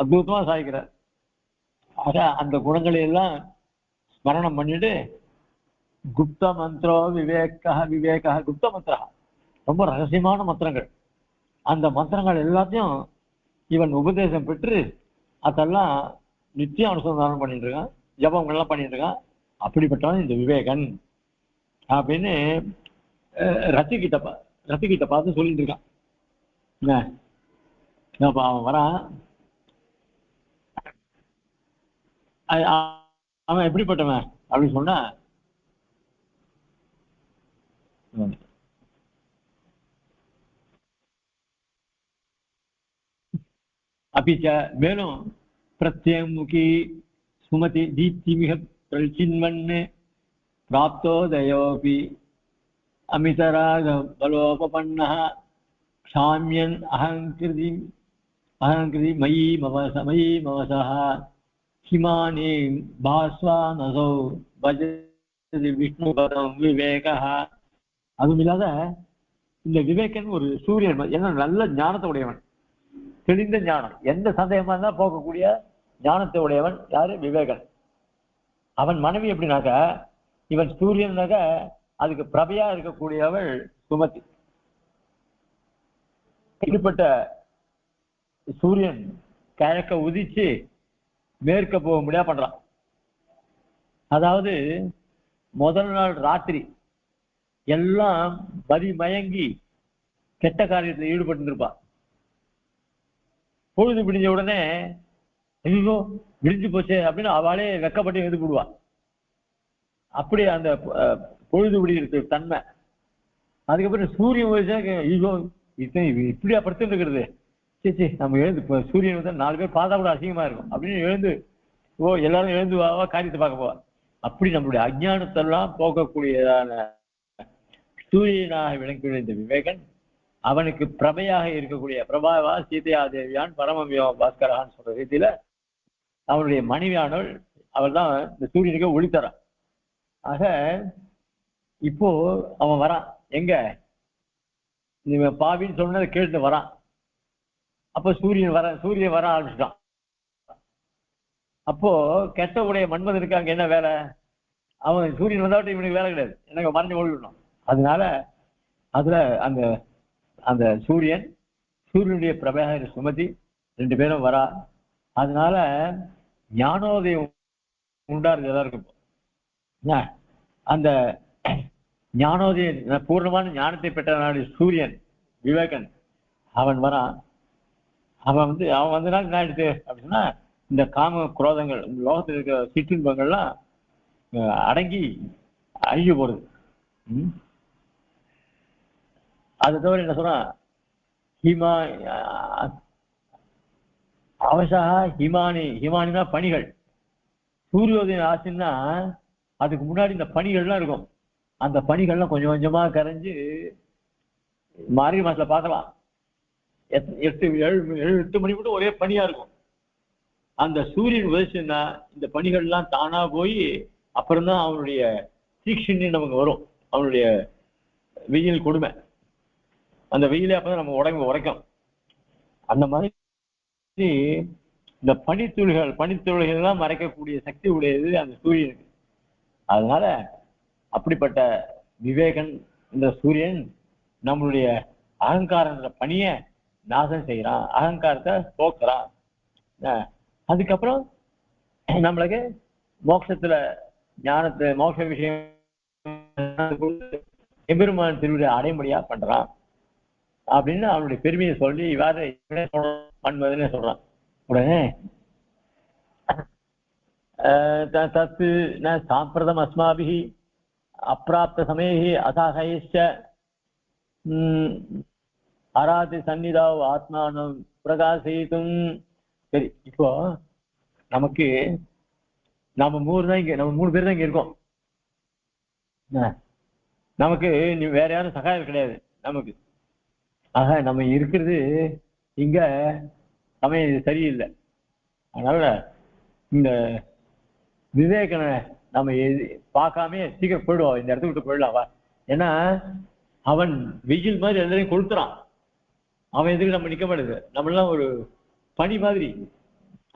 அற்புதமா சாதிக்கிறார். ஆக அந்த குணங்களை எல்லாம் ஸ்மரணம் பண்ணிட்டு குப்த மந்திரோ விவேக குப்த மந்திரா, ரொம்ப ரகசியமான மந்திரங்கள். அந்த மந்திரங்கள் எல்லாத்தையும் இவன் உபதேசம் பெற்று அதெல்லாம் நித்தியம் அனுசந்தானம் பண்ணிட்டு இருக்கான், ஜபங்கள்லாம் பண்ணிட்டு இருக்கான். அப்படிப்பட்டவன் இந்த விவேகன் அப்படின்னு ரத்திகிட்ட பார்த்து சொல்லிட்டு இருக்கான். அவன் வரான், அவன் எப்படிப்பட்டவன் அப்படின்னு சொன்னா, அப்பிச்ச மேலும் பிரத்யமுகி சுமதி தீப்திமிக பிரச்சின்வன்னு பிராப்தோதயோபி அமிதராக பலோபபன்னः சாமியன் அகங்கிருதி மயி மவசः ஹிமானி பாஸ்வானசௌ பஜதி விஷ்ணுபதம் விவேகः. அதுவும் இல்லாத இந்த விவேகன் ஒரு சூரியன், என்ன நல்ல ஞானத்தை உடையவன். தெளிந்த ஞானம், எந்த சந்தேகமா இருந்தா போக்கக்கூடிய ஞானத்தை உடையவன் யாரு? விவேகன். அவன் மனைவி எப்படின்னாக்க, இவன் சூரியனாக்க அதுக்கு பிரபையா இருக்கக்கூடியவள் சுமதி. இப்படிப்பட்ட சூரியன் கிழக்க உதிச்சு மேற்க போக முடியா பண்றான். அதாவது முதல் நாள் ராத்திரி எல்லாம் பதி மயங்கி கெட்ட காரியத்தில் ஈடுபட்டு இருப்பான். பொழுது விடிஞ்ச உடனே ஐயோ விடிஞ்சு போச்சே அப்படின்னு அவளே வெக்கப்பட்டு எழுதி போடுவான். அப்படி அந்த பொழுது விடுகிறது தன்மை. அதுக்கப்புறம் சூரியன் ஐயோ இத்தனை இப்படியா படுத்துட்டு இருக்கிறது, சரி நம்ம எழுந்து சூரியன் வந்து 4 பேர் பார்த்தா கூட அசிங்கமா இருக்கும் அப்படின்னு எழுந்து எல்லாரும் எழுந்து வாவா காரியத்தை பார்க்க போவா. அப்படி நம்மளுடைய அஜ்ஞானத்தெல்லாம் போக்கக்கூடியதான சூரியனாக விளங்கிய இந்த விவேகன் அவனுக்கு பிரபையாக இருக்கக்கூடிய பிரபாவா சீதையா தேவியான் பரமவியோ பாஸ்கரான்னு சொல்ற ரீதியில அவனுடைய மனைவியானவள் அவள் தான் இந்த சூரியனுக்கு ஒளி தரான். ஆக இப்போ அவன் வரான், எங்க இவன் பாவின்னு சொன்னதை கேட்டு வரான். அப்போ சூரியன் வர ஆரம்பிச்சுட்டான். அப்போ கெட்ட உடைய மன்மதனுக்கு அங்க என்ன வேலை? அவன் சூரியன் வந்தாவிட்டு இவனுக்கு வேலை கிடையாது, எனக்கு மறைஞ்சு ஓடிவிடணும். அதனால அதுல அந்த அந்த சூரியனுடைய பிரபாகர சுமதி 2 பேரும் வரா. அதனால ஞானோதயம் உண்டாருது எல்லாருக்கும். அந்த ஞானோதய பூர்ணமான ஞானத்தை பெற்ற சூரியன் விவேகன் அவன் வரான். அவன் வந்தனால என்ன ஆயிடுச்சு அப்படின்னா, இந்த காம குரோதங்கள் லோகத்தில் இருக்கிற சிற்றின்பங்கள்லாம் அடங்கி அழிஞ்சு போறது. அதை தவிர என்ன சொன்னா, அவசாக ஹிமானினா பனிகள். சூரியோதயம் ஆச்சுன்னா அதுக்கு முன்னாடி இந்த பனிகள்லாம் இருக்கும். அந்த பனிகள்லாம் கொஞ்சம் கொஞ்சமா கரைஞ்சு மார்கழி மாசத்துல பார்க்கலாம் 8 மணி மட்டும் ஒரே பனியா இருக்கும். அந்த சூரியன் உதச்சுன்னா இந்த பனிகள்லாம் தானா போய் அப்புறம்தான் அவனுடைய தீக்ஷின்னு நமக்கு வரும். அவனுடைய வெயில் கொடுமை, அந்த வெயிலே அப்பதான் நம்ம உடம்பு உரைக்கும். அந்த மாதிரி இந்த பனித்துளிகள்லாம் மறைக்கக்கூடிய சக்தி உடையது அந்த சூரியனுக்கு. அதனால அப்படிப்பட்ட விவேகன் இந்த சூரியன் நம்மளுடைய அகங்காரன்ற பணியை நாசம் செய்யறான், அகங்காரத்தை போக்குறான். அதுக்கப்புறம் நம்மளுக்கு மோட்சத்துல ஞானத்தை மோட்ச விஷயம் எம்பெருமான் திருவிழா அடைமுடியா பண்றான் அப்படின்னு அவனுடைய பெருமையை சொல்லி இவ்வாறு மன்மதனே சொல்றான். உடனே தத்து சாம்பிரதம் அஸ்மாபிஹி அப்பிராப்த சமயி அசாகயிச்ச அராதி சந்நிதாவ் ஆத்மானம் பிரகாசித்தும். சரி, இப்போ நமக்கு நம்ம 3 பேர் தான் இங்க இருக்கோம். நமக்கு வேற யாரும் சகாயம் கிடையாது நமக்கு. ஆக நம்ம இருக்கிறது இங்க சமயம் சரியில்லை. அதனால இந்த விவேகனை நம்ம பார்க்காம சீக்கிரம் போயிடுவோம், இந்த இடத்த விட்டு போயிடலாவா. ஏன்னா அவன் வெயில் மாதிரி எல்லாரையும் கொளுத்துறான். அவன் எதுக்கு நம்ம நிக்க மாட்டேது, நம்மளாம் ஒரு பனி மாதிரி.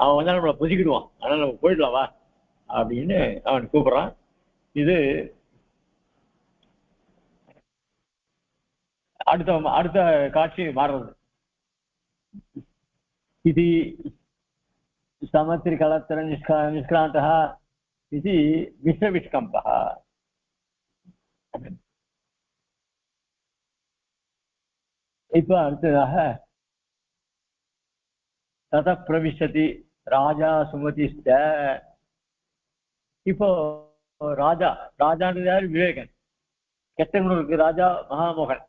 அவன் வந்தா நம்மளை பொசிக்கிடுவான். அதனால நம்ம போயிடலாவா அப்படின்னு அவன் கூப்பிடுறான். இது அடுத்த காட்சி மாறுறது. இது சமத்திரி கலத்திர நிஷ்கிராந்தா இது விஸ்வவிஷ்கம்பா. இப்ப அடுத்ததாக தத பிரவிசதி ராஜா சுமதிஸ்த. இப்போ ராஜான்றது யாரு? விவேகன். கெட்ட குணங்களுக்கு ராஜா மகாமோகன்,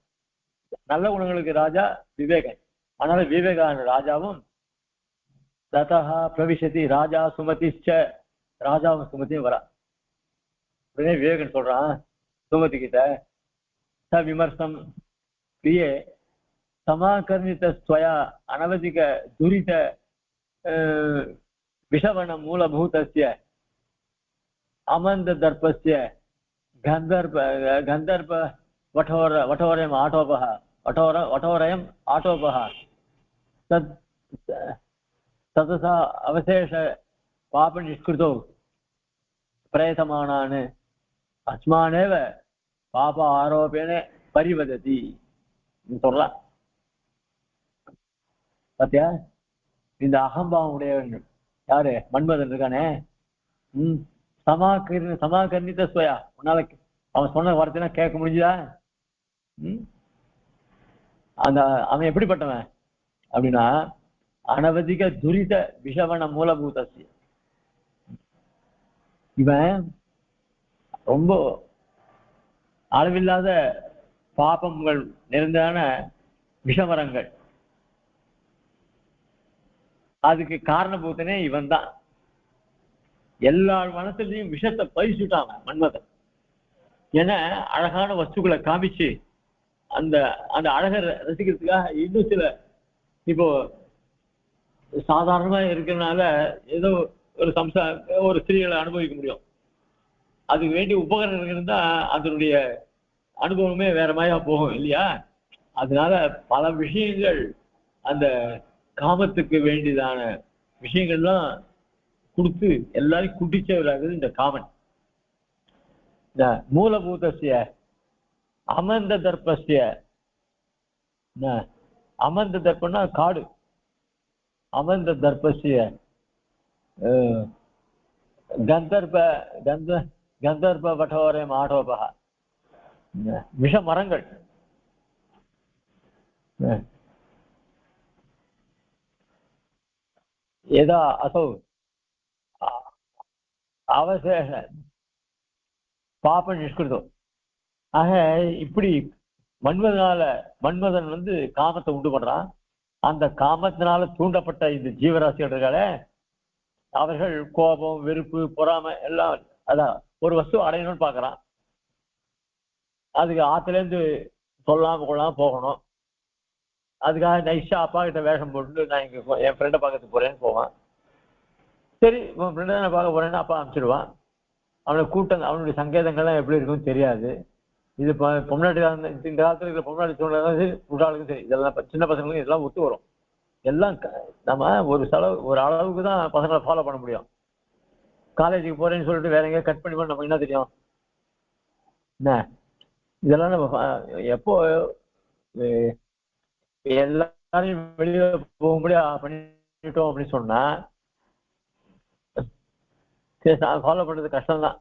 நல்ல குணங்களுக்கு ராஜா விவேகன். அதனால விவேகான ராஜாவும் ததா பிரவிசதி ராஜா சுமதிச்ச, ராஜாவும் சுமதியும் வரா. உடனே விவேகன் சொல்றான் சுமதி கிட்ட, ச விமர்சம் பிரியே சமாகர்ணித ஸ்வயா அனவதிக துரித விஷவன மூலபூதஸ்ய அமந்த தர்பஸ்ய கந்தர்ப வட்டோரயம் ஆட்டோபஹ தத் ततसा अवशेष पापनिष्कृतौ प्रयतमानान् अस्मानेव पाप आरोपेण परिवदति சொல்லலாம். பாத்தியா, இந்த அகம்பாவம் உடையவன் யாரு? மன்மதன் இருக்கானே. சமாகர்ணித்த ஸ்வயா, உன்னால அவன் சொன்ன வார்த்தைனா கேட்க முடிஞ்சுதா? அந்த அவன் எப்படிப்பட்டவன் அப்படின்னா, அனவதிக துரித விஷவன மூலபூதசி, இவன் ரொம்ப அளவில்லாத பாபங்கள் நிறைந்தான விஷமரங்கள், அதுக்கு காரணபூத்தனே இவன் தான். எல்லா மனசுலையும் விஷத்தை பறிச்சுட்டான் மன்மதன். ஏன்னா அழகான வஸ்துக்களை காமிச்சு அந்த அந்த அழகை ரசிக்கிறதுக்காக இன்னும் சில, இப்போ சாதாரணமா இருக்கிறதுனால ஏதோ ஒரு ஒரு ஸ்திரீகளை அனுபவிக்க முடியும். அதுக்கு வேண்டிய உபகரணங்கள் இருந்தா அதனுடைய அனுபவமே வேற மாதிரியா போகும் இல்லையா? அதனால பல விஷயங்கள், அந்த காமத்துக்கு வேண்டியதான விஷயங்கள்லாம் கொடுத்து எல்லாரும் குடிச்சவராகுது இந்த காமன். இந்த மூலபூதசிய அமர்ந்த தர்ப்பசிய, அமர்ந்த தர்ப்பம்னா காடு, அமர்ந்த தர்ப்பசிய கந்தர்ப பட்டோரே மாடோபா, விஷ மரங்கள். ஏதா அசௌ அவசேஷ பாப்ப நிஷ்கிருதம். ஆக இப்படி மன்மதன் காமத்தை உண்டு பண்றான். அந்த காமத்தினால தூண்டப்பட்ட இந்த ஜீவராசிகள் இருக்காளே, அவர்கள் கோபம், வெறுப்பு, பொறாமை எல்லாம், அதான் ஒரு வஸ்து அடையணும்னு பாக்குறான். அதுக்கு ஆத்துல இருந்து சொல்லாம கொள்ளாம போகணும். அதுக்காக நைஷா அப்பா கிட்ட வேஷம் போட்டு நான் இங்க என் ஃப்ரெண்டை பார்க்கறதுக்கு போறேன்னு போவான். சரி, உன் ஃப்ரெண்டை நான் பார்க்க போறேன்னு அப்பா அனுப்பிச்சிடுவான். அவனை கூட்டம், அவனுடைய சங்கேதங்கள்லாம் எப்படி இருக்குன்னு தெரியாது. இது பொம்னாட்டி, இந்த காலத்துல இருக்கிற பொம்னாட்டி சூழ்நிலை உடாளுக்கும் சரி, இதெல்லாம் சின்ன பசங்களுக்கும் இதெல்லாம் ஒத்து வரும். எல்லாம் நம்ம ஒரு அளவுக்கு தான் பசங்களை ஃபாலோ பண்ண முடியும். காலேஜுக்கு போறேன்னு சொல்லிட்டு வேற எங்கேயா கட் பண்ணி நமக்கு என்ன தெரியும்? என்ன இதெல்லாம் நம்ம எப்போ எல்லாரையும் வெளியில போக முடியாது பண்ணிட்டோம் அப்படின்னு சொன்னா ஃபாலோ பண்றது கஷ்டம்தான்.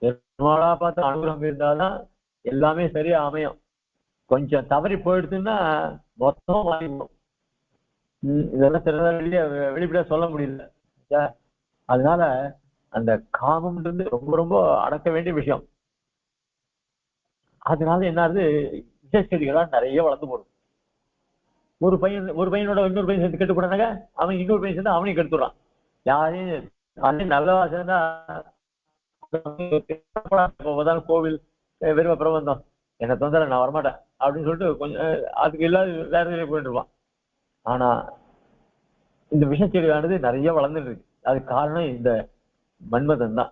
பெருமாளா பார்த்து அனுகிரகம் இருந்தால்தான் எல்லாமே சரியா அமையும். கொஞ்சம் தவறி போயிடுச்சுன்னா மொத்தம் வாங்கிடும். இதெல்லாம் சில வெளிப்படையா சொல்ல முடியல. அதனால அந்த காமம்ன்றது ரொம்ப ரொம்ப அடக்க வேண்டிய விஷயம். அதனால என்ன, விஷ செடிகளா நிறைய வளர்ந்து போடும். ஒரு பையனோட இன்னொரு பையன் சேர்ந்து கெட்டு போனாங்க, அவன் இன்னொரு பையன் சேர்ந்து அவனையும் கெடுத்துடுறான். யாரையும் நல்ல வாசனா கோவில் வெறும பிரபந்தம் என்ன தொந்தர, நான் வரமாட்டேன் அப்படின்னு சொல்லிட்டு கொஞ்சம் அதுக்கு இல்லாத வேற போயிட்டு இருப்பான். ஆனா இந்த விஷச்செடியானது நிறைய வளர்ந்துட்டு இருக்கு. அதுக்கு காரணம் இந்த மன்மதன் தான்.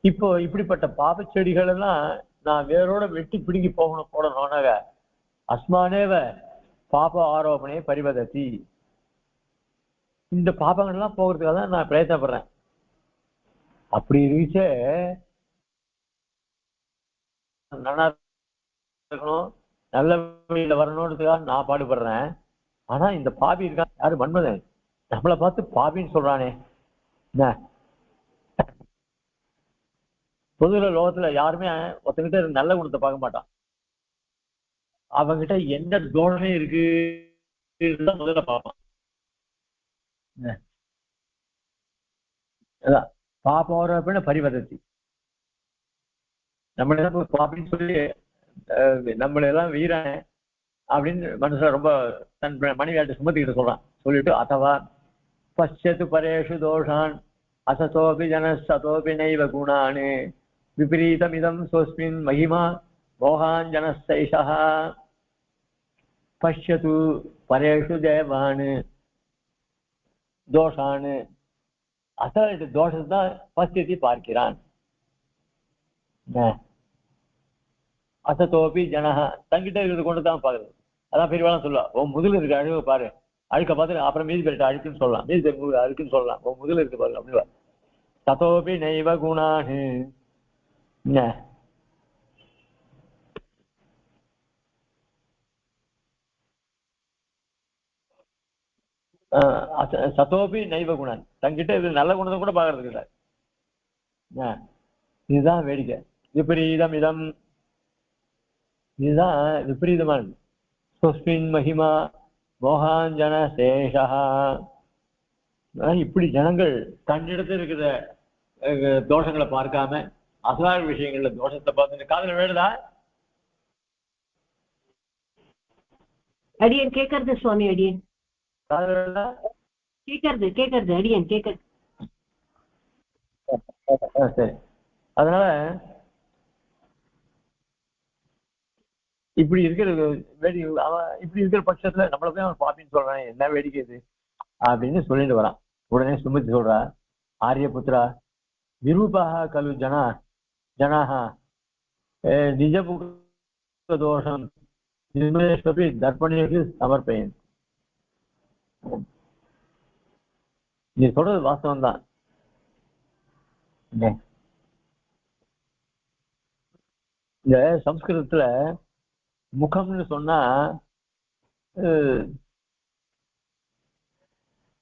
இப்போ இப்படிப்பட்ட பாப செடிகள் எல்லாம் நான் வேரோட வெட்டி பிடுங்கி போடணும்னாக அஸ்மானேவ பாப ஆரோபணே பரிவதத்தி, இந்த பாபங்கள்லாம் போகிறதுக்காக தான் நான் பிரயத்தனப்படுறேன். அப்படி இருந்துச்சே நல்லா இருக்கணும், நல்ல வழியில வரணுன்றதுக்காக நான் பாடுபடுறேன். ஆனா இந்த பாபி இருக்கா யாரு? மன்மதன். நம்மளை பார்த்து பாபின்னு சொல்றானே. என்ன பொதுல லோகத்துல யாருமே ஒருத்தங்கிட்ட நல்ல குணத்தை பார்க்க மாட்டான். அவங்கிட்ட என்ன தோஷமே இருக்கு முதல்ல பார்ப்பான். பாப்போர பரிவதத்தி, நம்மள பாப்பின்னு சொல்லி நம்மள எல்லாம் வீரன் அப்படின்னு மனுஷன் ரொம்ப தன் மனைவியாட்டு சுமத்திக்கிட்டு சொல்றான். சொல்லிட்டு அத்தவா பஷ்யத்து பரேஷு தோஷான் அசதோபி ஜனசதோபி நைவ குணானு விபரீதமிதம் சோஸ்மின் மகிமா மோகான் ஜனசைஷா பஷ்யத்து பரேஷு தேவானு தோஷானு, அசல் தோஷத்தான் பஷ்யத்தி பார்க்கிறான். அசத்தோபி ஜனஹா, தங்கிட்ட இருக்கிறது கொண்டு தான் பாக்குறது. அதான் பெரியவாளும் சொல்லுவா, ஓ முதல்ல இருக்க அழகு பாரு, அழுக்க பார்த்து அப்புறம் மீதி பேர்ட்ட அழுக்குன்னு சொல்லலாம், மீதி பேர் அழுக்குன்னு சொல்லலாம். முதல்ல இருக்கு பாருங்க அப்படி. ததோபி நைவ குணானு என்ன சத்தோபி நைவ குணான், தங்கிட்ட இது நல்ல குணத்தை கூட பாக்குறதுக்கு இல்லை. இதுதான் வேடிக்கை. விபரீதம் இதம், இதுதான் விபரீதமானது. சுஸ்மின் மகிமா மோகாஞ்சன சேஷா. இப்படி ஜனங்கள் தன்னிடத்தில் இருக்கிற தோஷங்களை பார்க்காம அசார விஷயங்கள்ல தோஷத்தை பார்த்து காதல வேணுதா? அடியன் கேட்கறது சுவாமி, அடியன் காதல வேணுதா? கேட்கறது அடியன் கேட்கறது. சரி, அதனால இப்படி இருக்கிற வேடிக்கை, அவன் இப்படி இருக்கிற பட்சத்துல நம்மள போய் அவன் பாப்பின்னு சொல்றான், என்ன வேடிக்கை இது அப்படின்னு சொல்லிட்டு வரான். உடனே சுமதி சொல்றா, ஆரியபுத்திரா விரூபாக கலு ஜனாக நிஜபுக தோஷம் தர்ப்பணிக்கு சமர்ப்பயன். நீ சொல்றது வாஸ்தவம் தான். இந்த சம்ஸ்கிருதத்துல முகம்னு சொன்னா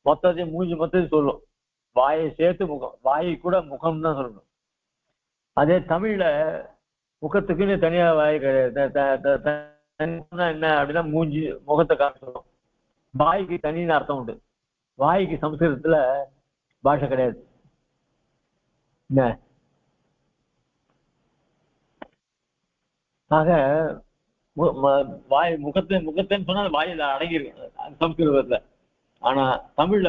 மொத்தத்தையும் மூஞ்சி மொத்தத்தையும் சொல்லும். வாயை சேர்த்து முகம், வாயை கூட முகம் தான் சொல்லணும். அதே தமிழ்ல முகத்துக்குன்னு தனியா வாய் கிடையாது. என்ன அப்படின்னா மூஞ்சி முகத்தை காமிச்சிடும். வாய்க்கு தனின்னு அர்த்தம் உண்டு. வாய்க்கு சம்ஸ்கிருதத்துல பாஷை கிடையாது. என்ன ஆக வாய் முகத்தைன்னு சொன்னா வாயில அடங்கியிருக்கு சம்ஸ்கிருதத்துல. ஆனா தமிழ்ல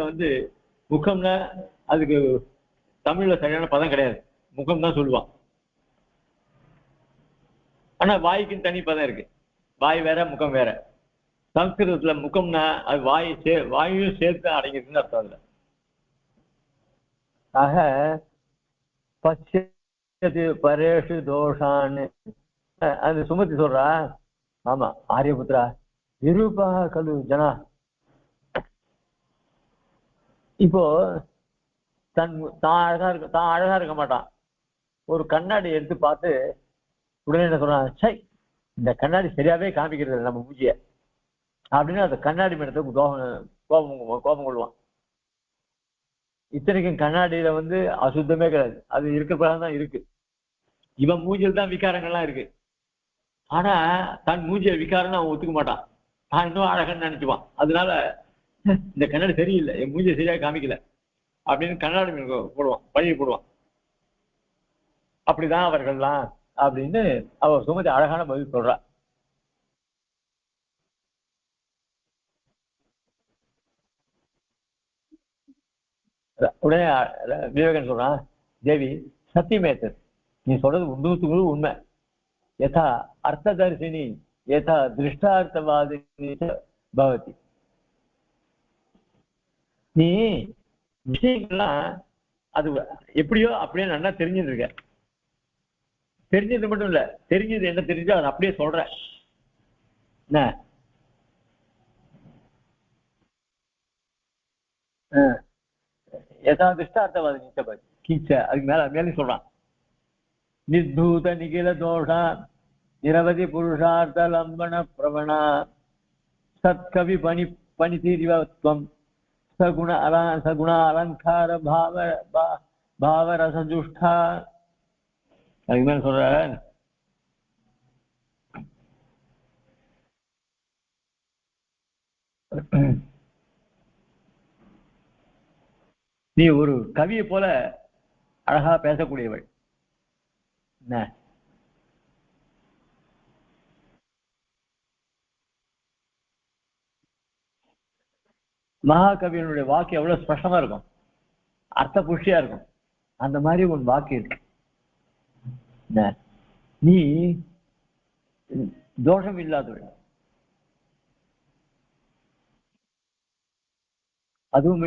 முகம்னா அதுக்கு தமிழ்ல சரியான பதம் கிடையாது, முகம் தான் சொல்லுவான். ஆனா வாய்க்குன்னு தனி பதம் இருக்கு, வாய் வேற முகம் வேற. சம்ஸ்கிருதத்துல முகம்னா அது வாயும் சேர்த்து அடங்கியிருக்குன்னு அர்த்தம் அதுல. ஆக பச்சது பரேஷு தோஷான்னு அது சுமதி சொல்றா. ஆமா, ஆரியபுத்திரா விரூபாக கலு ஜனா. இப்போ தான் அழகா இருக்க மாட்டான். ஒரு கண்ணாடி எடுத்து பார்த்து உடனே என்ன சொல்றான், சை இந்த கண்ணாடி சரியாவே காமிக்கிறது இல்லை நம்ம மூஞ்சிய அப்படின்னு அந்த கண்ணாடி மேடத்துக்கு கோபம் கொள்வான். இத்தனைக்கும் கண்ணாடியில அசுத்தமே கிடையாது, அது இருக்கிறப்பதான் தான் இருக்கு. இவன் மூஞ்சியில் தான் விகாரங்கள்லாம் இருக்கு. ஆனா தன் மூஞ்சிய விகாரம்னு அவன் ஒத்துக்க மாட்டான், நான் இன்னும் அழகன்னு நினைச்சுவான். அதனால இந்த கண்ணாடி சரியில்லை, என் மூஞ்சியை சரியா காமிக்கல அப்படின்னு கண்ணாடி போடுவான், பழிய போடுவான். அப்படிதான் அவர்கள்லாம் அப்படின்னு அவர் சுமதி அழகான பதில் சொல்றா. உடனே விவேகன் சொல்றான், தேவி சத்தியமேத்து, நீ சொல்றது 100% உண்மை. யதா அர்த்ததர்சினி யதா திருஷ்டார்த்தவாதினி பவதி. நீ விஷயங்கள்லாம் அது எப்படியோ அப்படியே நல்லா தெரிஞ்சுட்டு இருக்க. தெரிஞ்சது மட்டும் இல்ல, தெரிஞ்சது என்ன தெரிஞ்சோ அதை அப்படியே சொல்ற. என்ன யதா திருஷ்டார்த்தவாதினி பவதி கீச்ச, அதுக்கு மேலே சொல்றான். நிர்தூத நிகில தோஷா நிரவதி புருஷார்த்த லம்பன பிரவணா சத்கவி பணிதீரிவத்வம் சகுண அலங்கார பாவரசஜுஷ்டா. அதுக்கு மேல சொல்ற, நீ ஒரு கவியை போல அழகா பேசக்கூடியவள். என்ன மகாகவியனுடைய வாக்கு எவ்வளவு ஸ்பஷ்டமா இருக்கும், அர்த்த புஷ்டியா இருக்கும். அந்த மாதிரி உன் வாக்கு இருக்கு. நீ தோஷம் இல்லாதவள். அதுவும்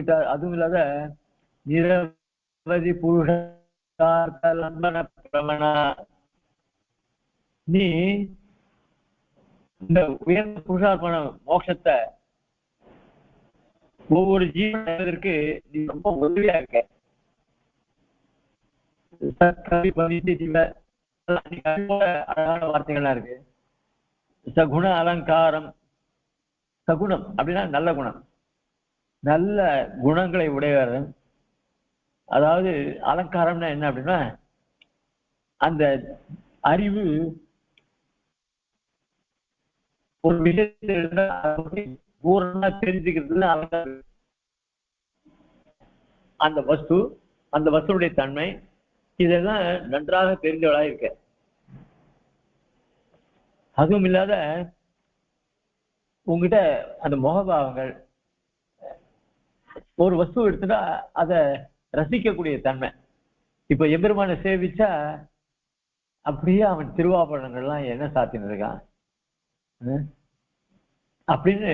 இல்லாத நிரவதி புருஷார்த்த லம்பன பிரவணா. நீ இந்த உயர்ந்த புருஷார்ப்பண மோட்சத்தை ஒவ்வொரு ஜீவனுக்கு நீ ரொம்ப உதவியா இருக்க. அழகான வார்த்தைகள்லாம் இருக்கு. சகுண அலங்காரம். சகுணம் அப்படின்னா நல்ல குணம், நல்ல குணங்களை உடையவர். அதாவது அலங்காரம்னா என்ன அப்படின்னா, அந்த அறிவு ஒரு விஷயத்தை பூரணமா தெரிஞ்சுக்கிறதுல அலங்காரம். அந்த வஸ்து, அந்த வஸ்துடைய தன்மை, இதெல்லாம் நன்றாக தெரிஞ்சவளா இருக்க. அதுவும் இல்லாத உங்ககிட்ட அந்த முகபாவங்கள், ஒரு வஸ்து எடுத்துட்டா அதை ரசிக்கக்கூடிய தன்மை. இப்ப எம்பெருமானை சேவிச்சா அப்படியே அவன் திருவாபரணங்கள்லாம் என்ன சாத்தின்னு இருக்கான் அப்படின்னு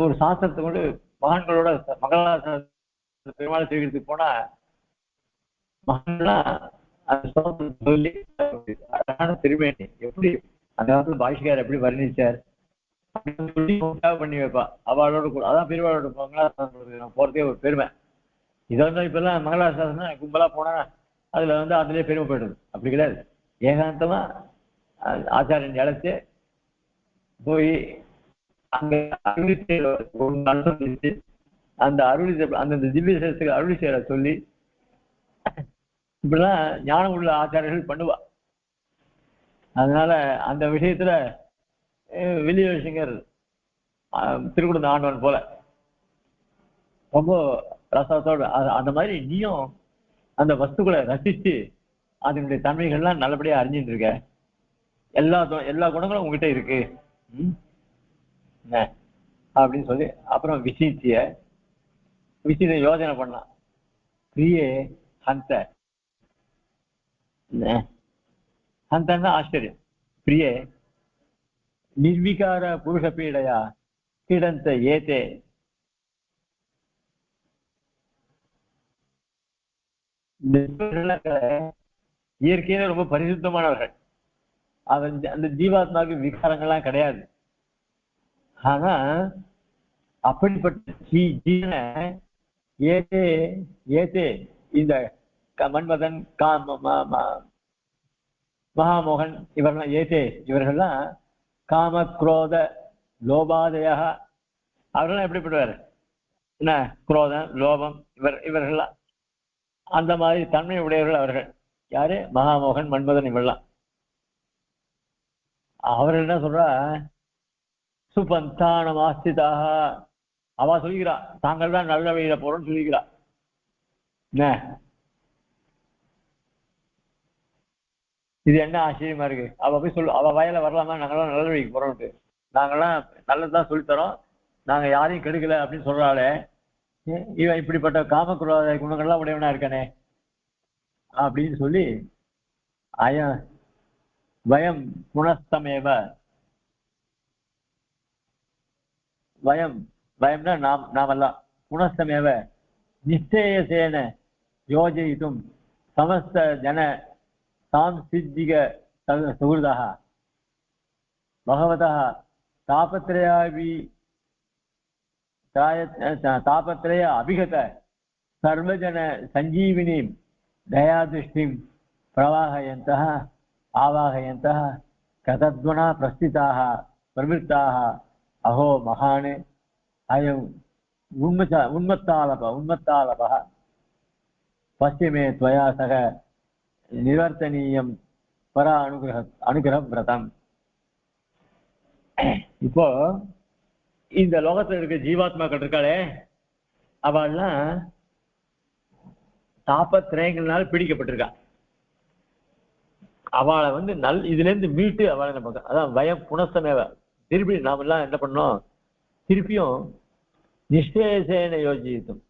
ஒரு சாஸ்திரத்தை கொண்டு மகான்களோட மகளாசன பெருமாளை சேவிக்கிறதுக்கு போனா மகன்லாம் சொல்லி அழகான திருமேனி எப்படி அந்த காலத்துல பாஷிகார் எப்படி வர்ணிச்சார் பண்ணி வைப்பா. அவளோட கூட அதான் பெருமாளோட மங்களாசாசனம் போறதே ஒரு பெருமை. இதை வந்து இப்ப எல்லாம் மங்களாசாசனம் கும்பலா போனா அதுல வந்து அதுலயே பெருமை போயிடுது. அப்படி கிடையாது. ஏகாந்தமா ஆச்சாரியன் அழைச்சு போய் அங்க அருளி செய்ய அந்த அருளி அந்த திவ்ய சேஷத்துக்கு அருளி செய்ய சொல்லி இப்படிலாம் ஞானம் உள்ள ஆச்சாரியர்கள் பண்ணுவா. அதனால அந்த விஷயத்துல வில்லியசிங்கர் திருக்குடந்த ஆண்டவன் போல ரொம்ப ரசத்தோட அந்த மாதிரி நீயும் அந்த வஸ்துக்களை ரசிச்சு அதனுடைய தன்மைகள்லாம் நல்லபடியா அறிஞ்சிட்டு இருக்க. எல்லா குணங்களும் உங்ககிட்ட இருக்கு அப்படின்னு சொல்லி அப்புறம் விசித்திய யோஜனை பண்ணலாம். பிரியே ஹந்த ஹந்தன்னா ஆச்சரியம். பிரியே நிர்விகார புருஷ பீடையா கிடந்த ஏதே இயற்கையில ரொம்ப பரிசுத்தமானவர்கள். அந்த ஜீவாத்மாவுக்கு விகாரங்கள்லாம் கிடையாது. ஆனா அப்படிப்பட்ட ஜீவனை ஏதே இந்த மன்மதன் மகாமோகன் இவர்கள்லாம் இவர்கள்லாம் காம குரோத லோபாதயாக அவர்கள்லாம் எப்படிப்படுவார் என்ன, குரோதம் லோபம் இவர்கள்லாம் அந்த மாதிரி தன்மை உடையவர்கள் அவர்கள். யாரு? மகாமோகன் மன்மதன் இவெல்லாம். அவர்கள் என்ன சொல்றா, சுபந்தானம் ஆஸ்திதாக அவ சொல்லிக்கிறா, தாங்கள் தான் நல்ல வழியில போறோம்னு சொல்லிக்கிறா. என்ன இது என்ன ஆச்சரியமா இருக்கு. அவ போய் அவ வயல வரலாமா, நாங்கெல்லாம் நல்ல வழிக்கு போறோம்ட்டு, நாங்கெல்லாம் நல்லதுதான் சொல்லித்தரோம், நாங்க யாரையும் கெடுக்கல அப்படின்னு சொல்றாளே, இவன் இப்படிப்பட்ட காமக்குரோத குணங்கள்லாம் உடையவனா இருக்கானே அப்படின்னு சொல்லி வயம் புனஸ்தமேவ வயம்னா நாமெல்லாம் புனஸ்தமேவ நிச்சயசேன யோஜயித்தும் சமஸ்த ஜன சாம்சித்திக சுகிருதः பகவதः தாபத்ரய அபிகத சர்வஜன சஞ்சீவினி தயாதிஷ்டிம் பிரவாகயந்தः ஆவாகயந்தः கதத்வனா பிரஸ்திதாக பிரவிற்தாக அஹோ மகானே அயம் உன்மத்தாலப பசிமே துவயா சக நிவர்த்தனீயம் பர அனுகிரக விரதம். இப்போ இந்த லோகத்துல இருக்க ஜீவாத்மாக்கள் இருக்காளே, அவள்லாம் தாபத்திரயங்களால் பிடிக்கப்பட்டிருக்கா. அவளை வந்து இதுல இருந்து மீட்டு அவளை நம்ம அதான் வயம் புனஸ்தமேவ திருப்பி நாம எல்லாம் என்ன பண்ணோம், திருப்பியும் நிச்சயசேன யோசித்தும்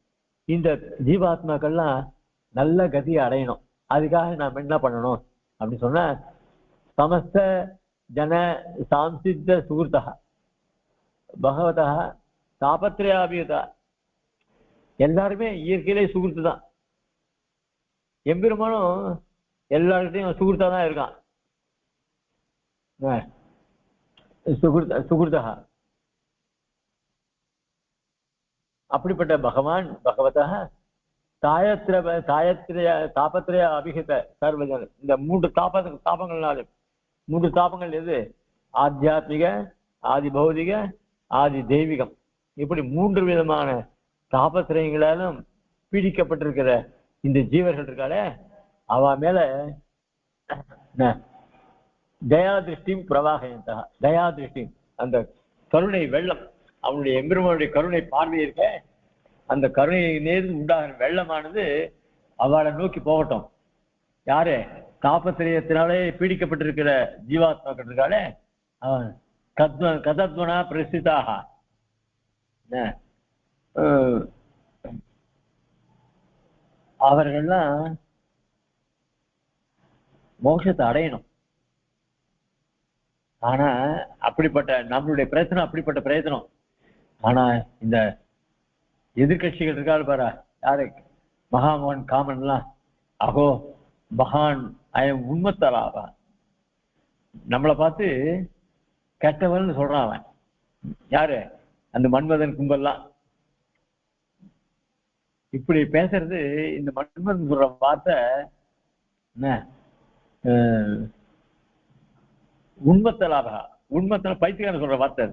இந்த ஜீவாத்மாக்கள்லாம் நல்ல கதியை அடையணும். அதுக்காக நாம என்ன பண்ணணும் அப்படின்னு சொன்ன சமஸ்த ஜன சாம்சித்த சுகிருத்தா பகவதா தாபத்திரயாபியதா, எல்லாருமே இயற்கையிலே சுகிருத்து தான். எம்பெருமானும் எல்லார்கிட்டையும் சுகிருத்தா தான் இருக்கான். சுகிருத்தா அப்படிப்பட்ட பகவான் பகவதா தாபத்திரய அபிஹித சர்வஜன். இந்த மூன்று தாபங்கள்னாலும், மூன்று தாபங்கள் எது? ஆத்தியாத்மிக, ஆதி பௌதிக, ஆதி தெய்வீகம். இப்படி மூன்று விதமான தாபத்திரயங்களாலும் பீடிக்கப்பட்டிருக்கிற இந்த ஜீவர்கள் இருக்காளே, அவ மேல தயாதிருஷ்டியும் பிரவாகயந்தா, தயாதிருஷ்டி அந்த கருணை வெள்ளம், அவனுடைய எம்பெருமானுடைய கருணை பார்வை இருக்க, அந்த கருணையை நேர்ந்து உண்டாகிற வெள்ளமானது அவளை நோக்கி போகட்டும். யாரு? தாபத்திரயத்தினாலே பீடிக்கப்பட்டிருக்கிற ஜீவாத்மாக்கள் இருக்காளே, கதத்வனா பிரசிதாக அவர்கள்லாம் மோட்சத்தை அடையணும். ஆனா அப்படிப்பட்ட நம்மளுடைய பிரயத்தனம் அப்படிப்பட்ட பிரயத்தனம். ஆனா இந்த எதிர்கட்சிகள் இருக்காரு பாரா, யாரு? மகாமோகன் காமன்லாம், அகோ மகான் அயம் உண்மத்தலாவா, நம்மளை பார்த்து கெட்டவன் சொல்றான் அவன். யாரு? அந்த மன்மதன் கும்பல்லாம் இப்படி பேசுறது. இந்த மன்மதன் சொல்ற வார்த்தை என்ன? உண்மத்தலாவா, உண்மத்தல பைத்தியக்காரன் சொல்ற வார்த்தை.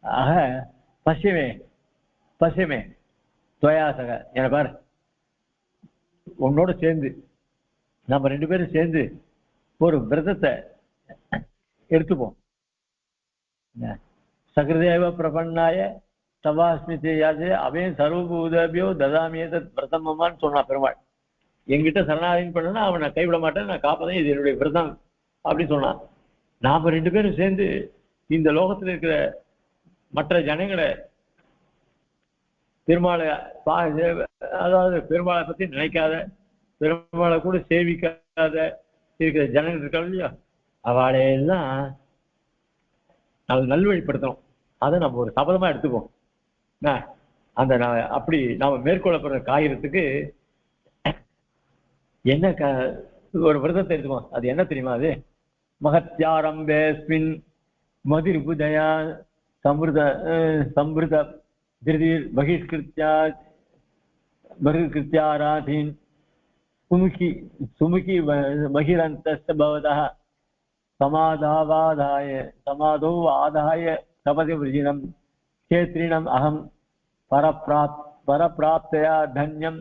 ஆக பசியமே பசியமே துவயாசக, என பாரு, உன்னோட சேர்ந்து நம்ம ரெண்டு பேரும் சேர்ந்து ஒரு விரதத்தை எடுத்துப்போம். சகிருதேவ பிரபன்னாய தவாஸ்மிதே யாஜே அவன் சர்வபூதபியோ ததாமியத பிரதமமான்னு சொன்னான் பெருமாள். என்கிட்ட சரணாகதி பண்ணனா அவனை கைவிட மாட்டேன், நான் காப்பதேன், இது என்னுடைய விரதம் அப்படின்னு சொன்னான். நாம ரெண்டு பேரும் சேர்ந்து இந்த லோகத்தில் இருக்கிற மற்ற ஜனங்களை பெருமாளை அதாவது பெருமாளை பத்தி நினைக்காத, பெருமாளை கூட சேவிக்காத இருக்கிற ஜனங்கள் இருக்காங்க இல்லையா, அவளையெல்லாம் நம்ம நல்வழிப்படுத்தணும். அதை நம்ம ஒரு சபதமா எடுத்துப்போம். அந்த அப்படி நாம மேற்கொள்ளப்படுற காரியத்துக்கு என்ன ஒரு விரதத்தை எடுத்துப்போம். அது என்ன தெரியுமா? அது மகத்யாரம்பேஸ்மின் மதிர்புதயா சம்பிருத திருதிர் பகிஷ்கிருத்யாராதீன் சுமுகி பகிரந்தஸ்ய பவதः சமாதோ ஆதாய தபதி விருஜினம் கேத்ரிணம் அகம் பரப்பிராப்தயா தன்யம்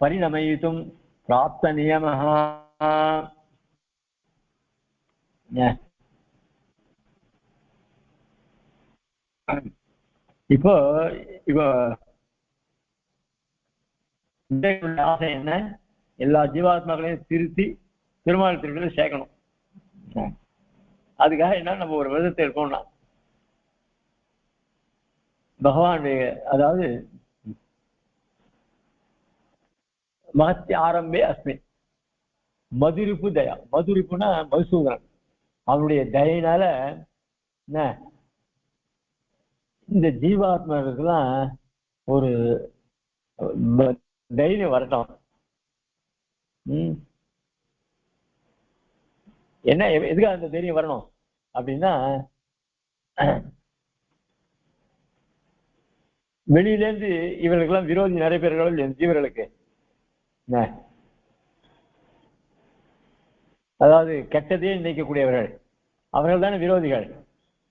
பரிணமயித்தும் பிராப்த நியமஹ. இப்போ ஆசை என்ன? எல்லா ஜீவாத்மாக்களையும் திருத்தி திருமால் திருவிழா சேர்க்கணும். அதுக்காக என்ன, நம்ம ஒரு விரதத்தை இருக்கோம்னா பகவானுடைய, அதாவது மகத்திய ஆரம்பே அஸ்மி மதுரிப்பு தயா. மதுரிப்புனா மதுசூதனன், அவனுடைய தயினால என்ன இந்த ஜீவாத்மாக்கெல்லாம் ஒரு தைரியம் வரட்டும். என்ன எதுக்காக அந்த தைரியம் வரணும் அப்படின்னா, வெளியிலேருந்து இவர்களுக்கெல்லாம் விரோதி நிறைய பேர்கள் ஜீவர்களுக்கு, அதாவது கெட்டதே நினைக்கக்கூடியவர்கள், அவர்கள் தானே விரோதிகள்.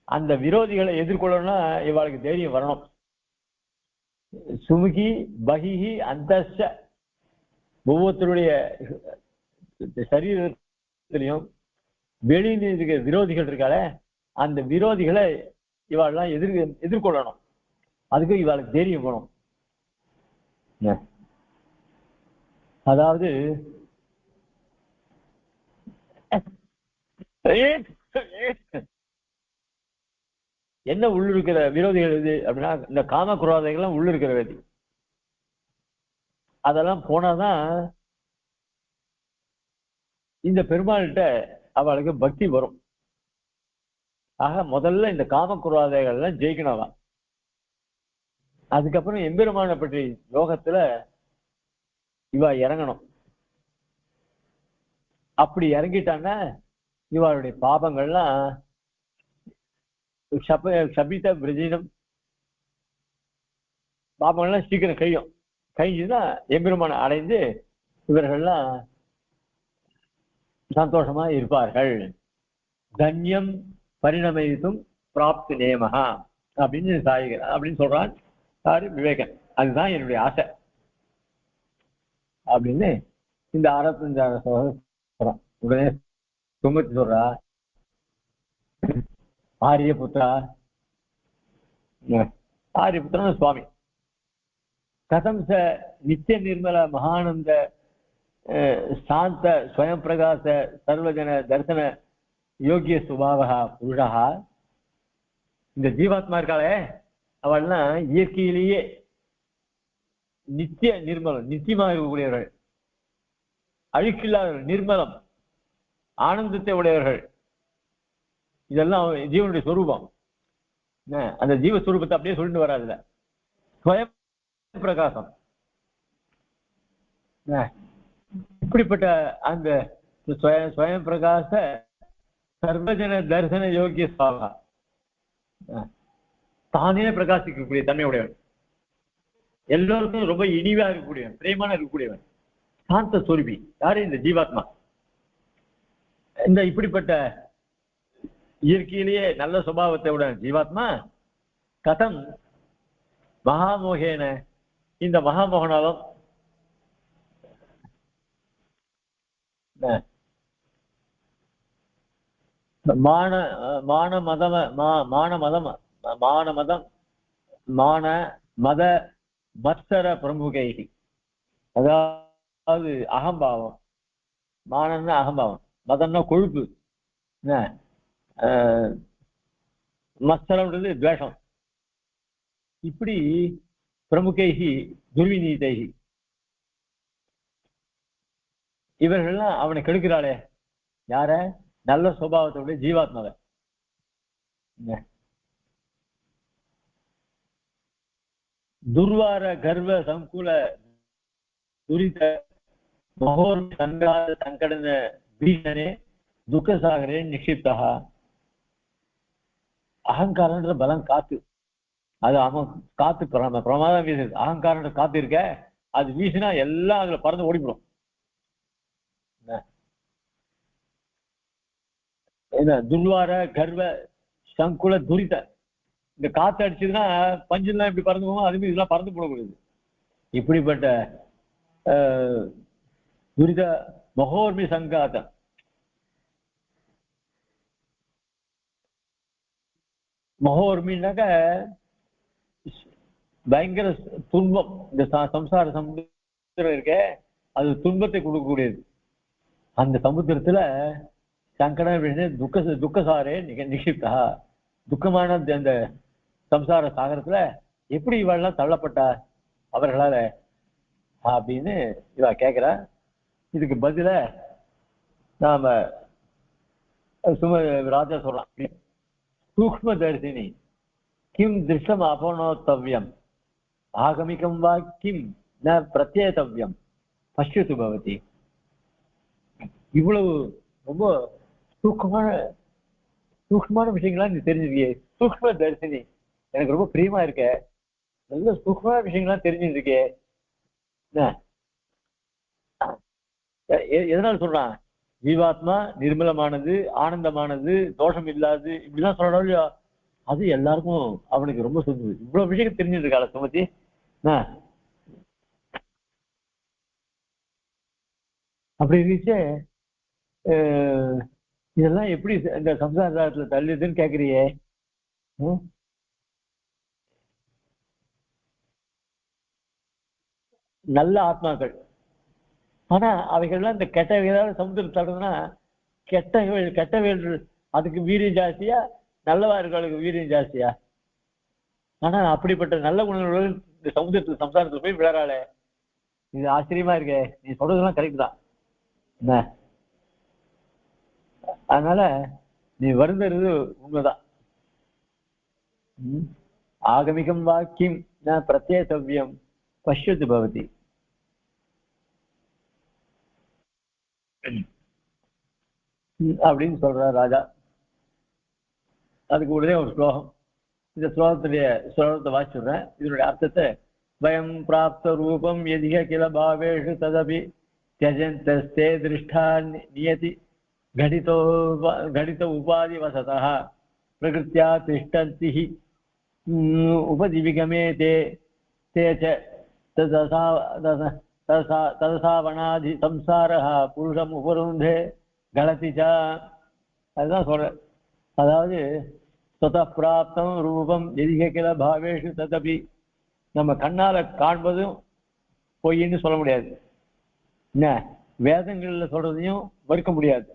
அந்த விரோதிகளை எதிர்கொள்ளணும்னா இவளுக்கு தைரியம் வரணும். சுமுகி பகிஹி அந்தஸ்ச, ஒவ்வொருத்தருடைய சரீரத்திலையும் வெளியில் இருக்கிற விரோதிகள் இருக்காளே, அந்த விரோதிகளை இவாளெல்லாம் எதிர்கொள்ளணும். அதுக்கு இவாளுக்கு தைரியம் வேணும். அதாவது என்ன உள்ளிருக்கிற விரோதிகள் எது அப்படின்னா, இந்த காம குரோதைகள்லாம் உள்ளிருக்கிற வேதி. அதெல்லாம் போனாதான் இந்த பெருமாள்கிட்ட அவளுக்கு பக்தி வரும். ஆக முதல்ல இந்த காம குரோதைகள்லாம் ஜெயிக்கணும். அதுக்கப்புறம் எம்பெருமான பற்றி யோகத்துல இவ இறங்கணும். அப்படி இறங்கிட்டான்னா இவளுடைய பாபங்கள்லாம் சபித விரஜினம் பாப்பங்கள்லாம் சீக்கிரம் கழிஞ்சுன்னா எம்பெருமானை அடைந்து இவர்கள்லாம் சந்தோஷமா இருப்பார்கள். தன்யம் பரிணமித்தும் பிராப்தி நேமஹா அப்படின்னு அப்படின்னு சொல்றான் சாரி விவேகன். அதுதான் என்னுடைய ஆசை அப்படின்னு இந்த 65 சொல்றான். உடனே சுமத்தி சொல்றா, ஆரியபுத்திரன் சுவாமி கதம் ச நித்திய நிர்மல மகானந்த சாந்த ஸ்வயம் பிரகாச சர்வஜன தர்சன யோகிய சுபாவா புருஷா. இந்த ஜீவாத்மா இருக்காளே அவள்லாம் இயற்கையிலேயே நித்திய நிர்மலம், நித்தியமாக இருக்கக்கூடியவர்கள், அழுக்கில்லாதவர்கள், நிர்மலம், ஆனந்தத்தை உடையவர்கள். இதெல்லாம் ஜீவனுடைய சொரூபம். அந்த ஜீவஸ்வரூபத்தை அப்படியே சொல்லிட்டு வராதுல. ஸ்வயம் பிரகாசம். இப்படிப்பட்ட அந்த ஸ்வயம் பிரகாச சர்வஜன தரிசன யோகிய சுபாவா, தானே பிரகாசிக்கக்கூடிய தன்மையுடையவன், எல்லோருக்கும் ரொம்ப இனிவா இருக்கக்கூடியவன், பிரேமான இருக்கக்கூடியவன், சாந்த சொருபி. யாரு? இந்த ஜீவாத்மா. இந்த இப்படிப்பட்ட இயற்கையிலேயே நல்ல சுபாவத்தை உடன் ஜீவாத்மா கதம் மகாமோகேன, இந்த மகாமோகனாலும் மான மத மத்சர பிரமுகை, அதாவது அகம்பாவம். மானம்னா அகம்பாவம், மதம்னா கொழுப்பு, மத்சரம்ன்றது துவேஷம். இப்படி பிரமுகைகி துர்விநீதைகி, இவர்கள்லாம் அவனை கெடுக்கிறாளே. யார? நல்ல சுபாவத்தோட ஜீவாத்மாவை. துர்வார கர்வ சங்குல துரித மகோர் சங்காத சங்கடன பீஷனே துக்கசாகரே நிக்ஷிப்தா. அகங்காரன்ற பலம் காத்து, அது அவன் காத்து பிரமாதம் வீசுது. அகங்காரன்ற காத்து இருக்க, அது வீசினா எல்லாம் அதுல பறந்து ஓடிவிடும். துர்வார கர்வ சங்குல துரித, இந்த காத்து அடிச்சதுன்னா பஞ்செல்லாம் இப்படி பறந்து போகும், அதுமாதிரி இதெல்லாம் பறந்து போடக்கூடாது. இப்படிப்பட்ட துரித மகோர்மி சங்காத, மகோர்மின்னாக்க பயங்கர துன்பம். இந்த சம்சார சமுத்திரம் இருக்க, அது துன்பத்தை கொடுக்கக்கூடியது. அந்த சமுத்திரத்துல சங்கட துக்கசாரே நிகிப்தா, துக்கமான அந்த சம்சார சாகரத்துல எப்படி இவெல்லாம் தள்ளப்பட்டா அவர்களால அப்படின்னு இவ கேட்கிறா. இதுக்கு பதில நாம ராஜா சொல்றான், சூக்ம தரிசினி கிம் திருஷ்டம் அபனோத்தவ்யம் ஆகமிகம் வா கிம் ந பிரத்யேதவ்யம் பஷ்யத்து பவதி. இவ்வளவு ரொம்ப சூக்மமான விஷயங்களா நீ தெரிஞ்சிருக்கியே. சூக்ம தரிசினி, எனக்கு ரொம்ப பிரியமா இருக்க, நல்ல சூக்மமான விஷயங்களா தெரிஞ்சிருக்கே. எதனால சொல்றான்? ஜீவாத்மா நிர்மலமானது, ஆனந்தமானது, தோஷம் இல்லாது, இப்படிதான் சொல்றோம் இல்லையா? அது எல்லாருக்கும் அவனுக்கு ரொம்ப சொந்தது. இவ்வளவு விஷயம் தெரிஞ்சுட்டு இருக்காள சுமதி. அப்படி இருந்துச்சு இதெல்லாம் எப்படி இந்த சம்சாரத்துல தள்ளுதுன்னு கேக்குறியே. நல்ல ஆத்மாக்கள், ஆனா அவைகள்லாம் இந்த கெட்ட ஏதாவது சமுத்திரம் தள்ளுதுன்னா கெட்டவைகள் அதுக்கு வீரியம் ஜாஸ்தியா, நல்லவா இருக்கிறவளுக்கு வீரியம் ஜாஸ்தியா? ஆனா அப்படிப்பட்ட நல்ல குணங்கள் இந்த சம்சாரத்துல போய் விழறாளே, இது ஆச்சரியமா இருக்கே. நீ சொல்றதெல்லாம் கரெக்ட் தான். என்ன அதனால நீ வருந்துறது உண்மைதான். ஆகமிகம் வாக்கியம் ந பிரத்யேதவ்யம் பஷ்யத்து பவதி. அப்படின்னு சொல்ற ராஜா. அதுக்கு உடனே ஒரு ஸ்லோகம், இந்த ஸ்லோகத்தை வாசிச்சுடுறேன். இதனுடைய அர்த்தத்தை वयं प्राप्तरूपं यदिह किल भावेषु तदपि त्यजन्तस्ते दृष्टा नियति घटित उपाधिवसतः प्रकृत्या तिष्ठन्ति हि उपजीविगमे ते च तदसावनाधि संसारः पुरुषम् उपरुन्धे गलति च அதுதான் சொல்றேன். அதாவது स्वतः प्राप्तं ரூபம் எதிக கில பாவேஷு ததபி நம்ம கண்ணால காண்பதும் பொய்ன்னு சொல்ல முடியாது. என்ன வேதங்கள்ல சொல்றதையும் மறுக்க முடியாது.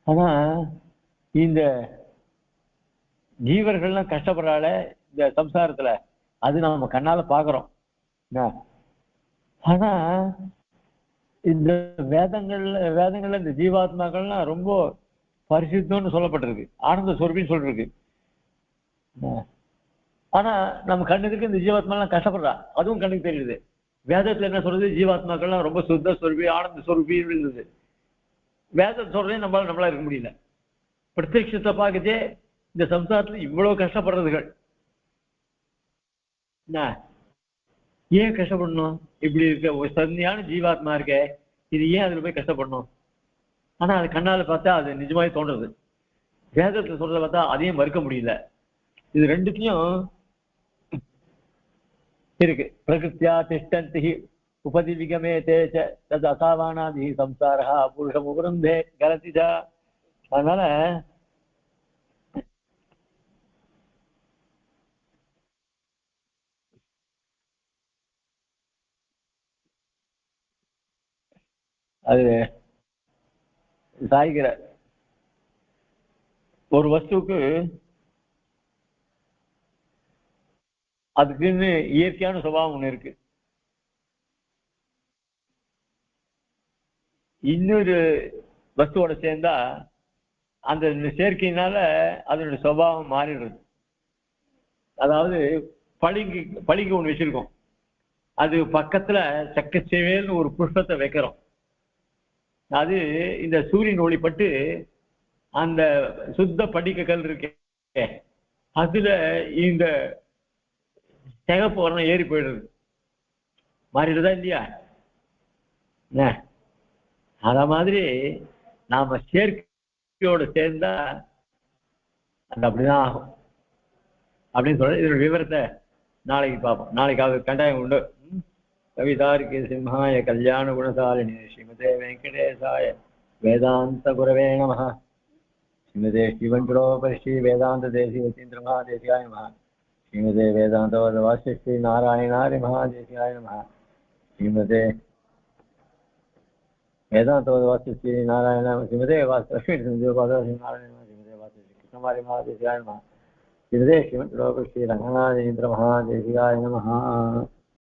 ஆனா இந்த ஜீவர்கள்லாம் கஷ்டப்படுறால இந்த சம்சாரத்துல அது நம்ம கண்ணால பாக்குறோம். ஆனா இந்த வேதங்கள்ல இந்த ஜீவாத்மாக்கள்லாம் ரொம்ப பரிசுத்தம்னு சொல்லப்பட்டிருக்கு, ஆனந்த சொரூபின்னு சொல்லிருக்கு. ஆனா நம்ம கண்ணுக்கு இந்த ஜீவாத்மாலாம் கஷ்டப்படுறா, அதுவும் கண்ணுக்கு தெரியுது. வேதத்துல என்ன சொல்றது, ஜீவாத்மாக்கள்லாம் ரொம்ப சுத்த சொரூபி ஆனந்த சொரூபி இருந்தது. வேதத்தை சொல்றதையும் நம்மளால இருக்க முடியல. பிரத்யட்சத்தை பார்க்கச்சே இந்த சம்சாரத்துல இவ்வளவு கஷ்டப்படுறதுகள் ஏன் கஷ்டப்படணும்? இப்படி இருக்க ஒரு சன்னியான ஜீவாத்மா இருக்க, இது ஏன் அதுல போய் கஷ்டப்படணும்? ஆனா அது கண்ணால பார்த்தா அது நிஜமாவே தோன்றது. வேதத்தை சொல்றத பார்த்தா அதையும் மறுக்க முடியல. இது ரெண்டுத்தையும் இருக்கு. பிரகிருத்தியா திஷ்டந்தி உபதிவிகமே தேச்ச தது அசாவானாதி சம்சாரா புருஷம் உபருந்தே கலதிஜா. அதனால அது சாய்கிற ஒரு வஸ்துக்கு அதுக்குன்னு இயற்கையான சுபாவம் ஒண்ணு இருக்கு. இன்னொரு வஸ்துவோட சேர்ந்தா அந்த சேர்க்கையினால அதனுடைய சுபாவம் மாறிடுறது. அதாவது பளிங்கு ஒண்ணு வச்சிருக்கோம், அது பக்கத்துல சக்கச்சேவேல்னு ஒரு புஷ்பத்தை வைக்கிறோம். அது இந்த சூரியன் ஒளிப்பட்டு அந்த சுத்த படிக்க கல் இருக்கே அதுல இந்த சிகப்பு வர்ணம் ஏறி போயிடுறது, மாறிடுதா இல்லையா? அத மாதிரி நாம சேர்க்கையோட சேர்ந்தா அது அப்படிதான் ஆகும் அப்படின்னு சொல்ற. இதோட விவரத்தை நாளைக்கு பார்ப்போம். நாளைக்கு கண்டாயம் உண்டு. கவிதார்க்கிக சிம்ஹாய கல்யாண குணசாலினி ஸ்ரீமதே வெங்கடேசாய வேதாந்த குரவே நமः. ஸ்ரீமதே ஸ்ரீவெங்கடோபரிஷி வேதாந்த தேசி யதீந்திர மகாதேசியாய நமः. ஸ்ரீமதே வேதாந்த வாசிஷ்டி நாராயணாரி மகாதேசியாய நமः. ஸ்ரீமதே வேதாந்த வாசிஷ்டி நாராயண ஸ்ரீமதே வாசிஷ்டி நாராயண ஸ்ரீமதே வாசிஷ்டி கிருஷ்ணமாரி மகாதேசியாய நமः. ஸ்ரீமதே ஸ்ரீவெங்கடோபரிஷி ரங்கநாதேந்திர மகாதேசியாய நமः.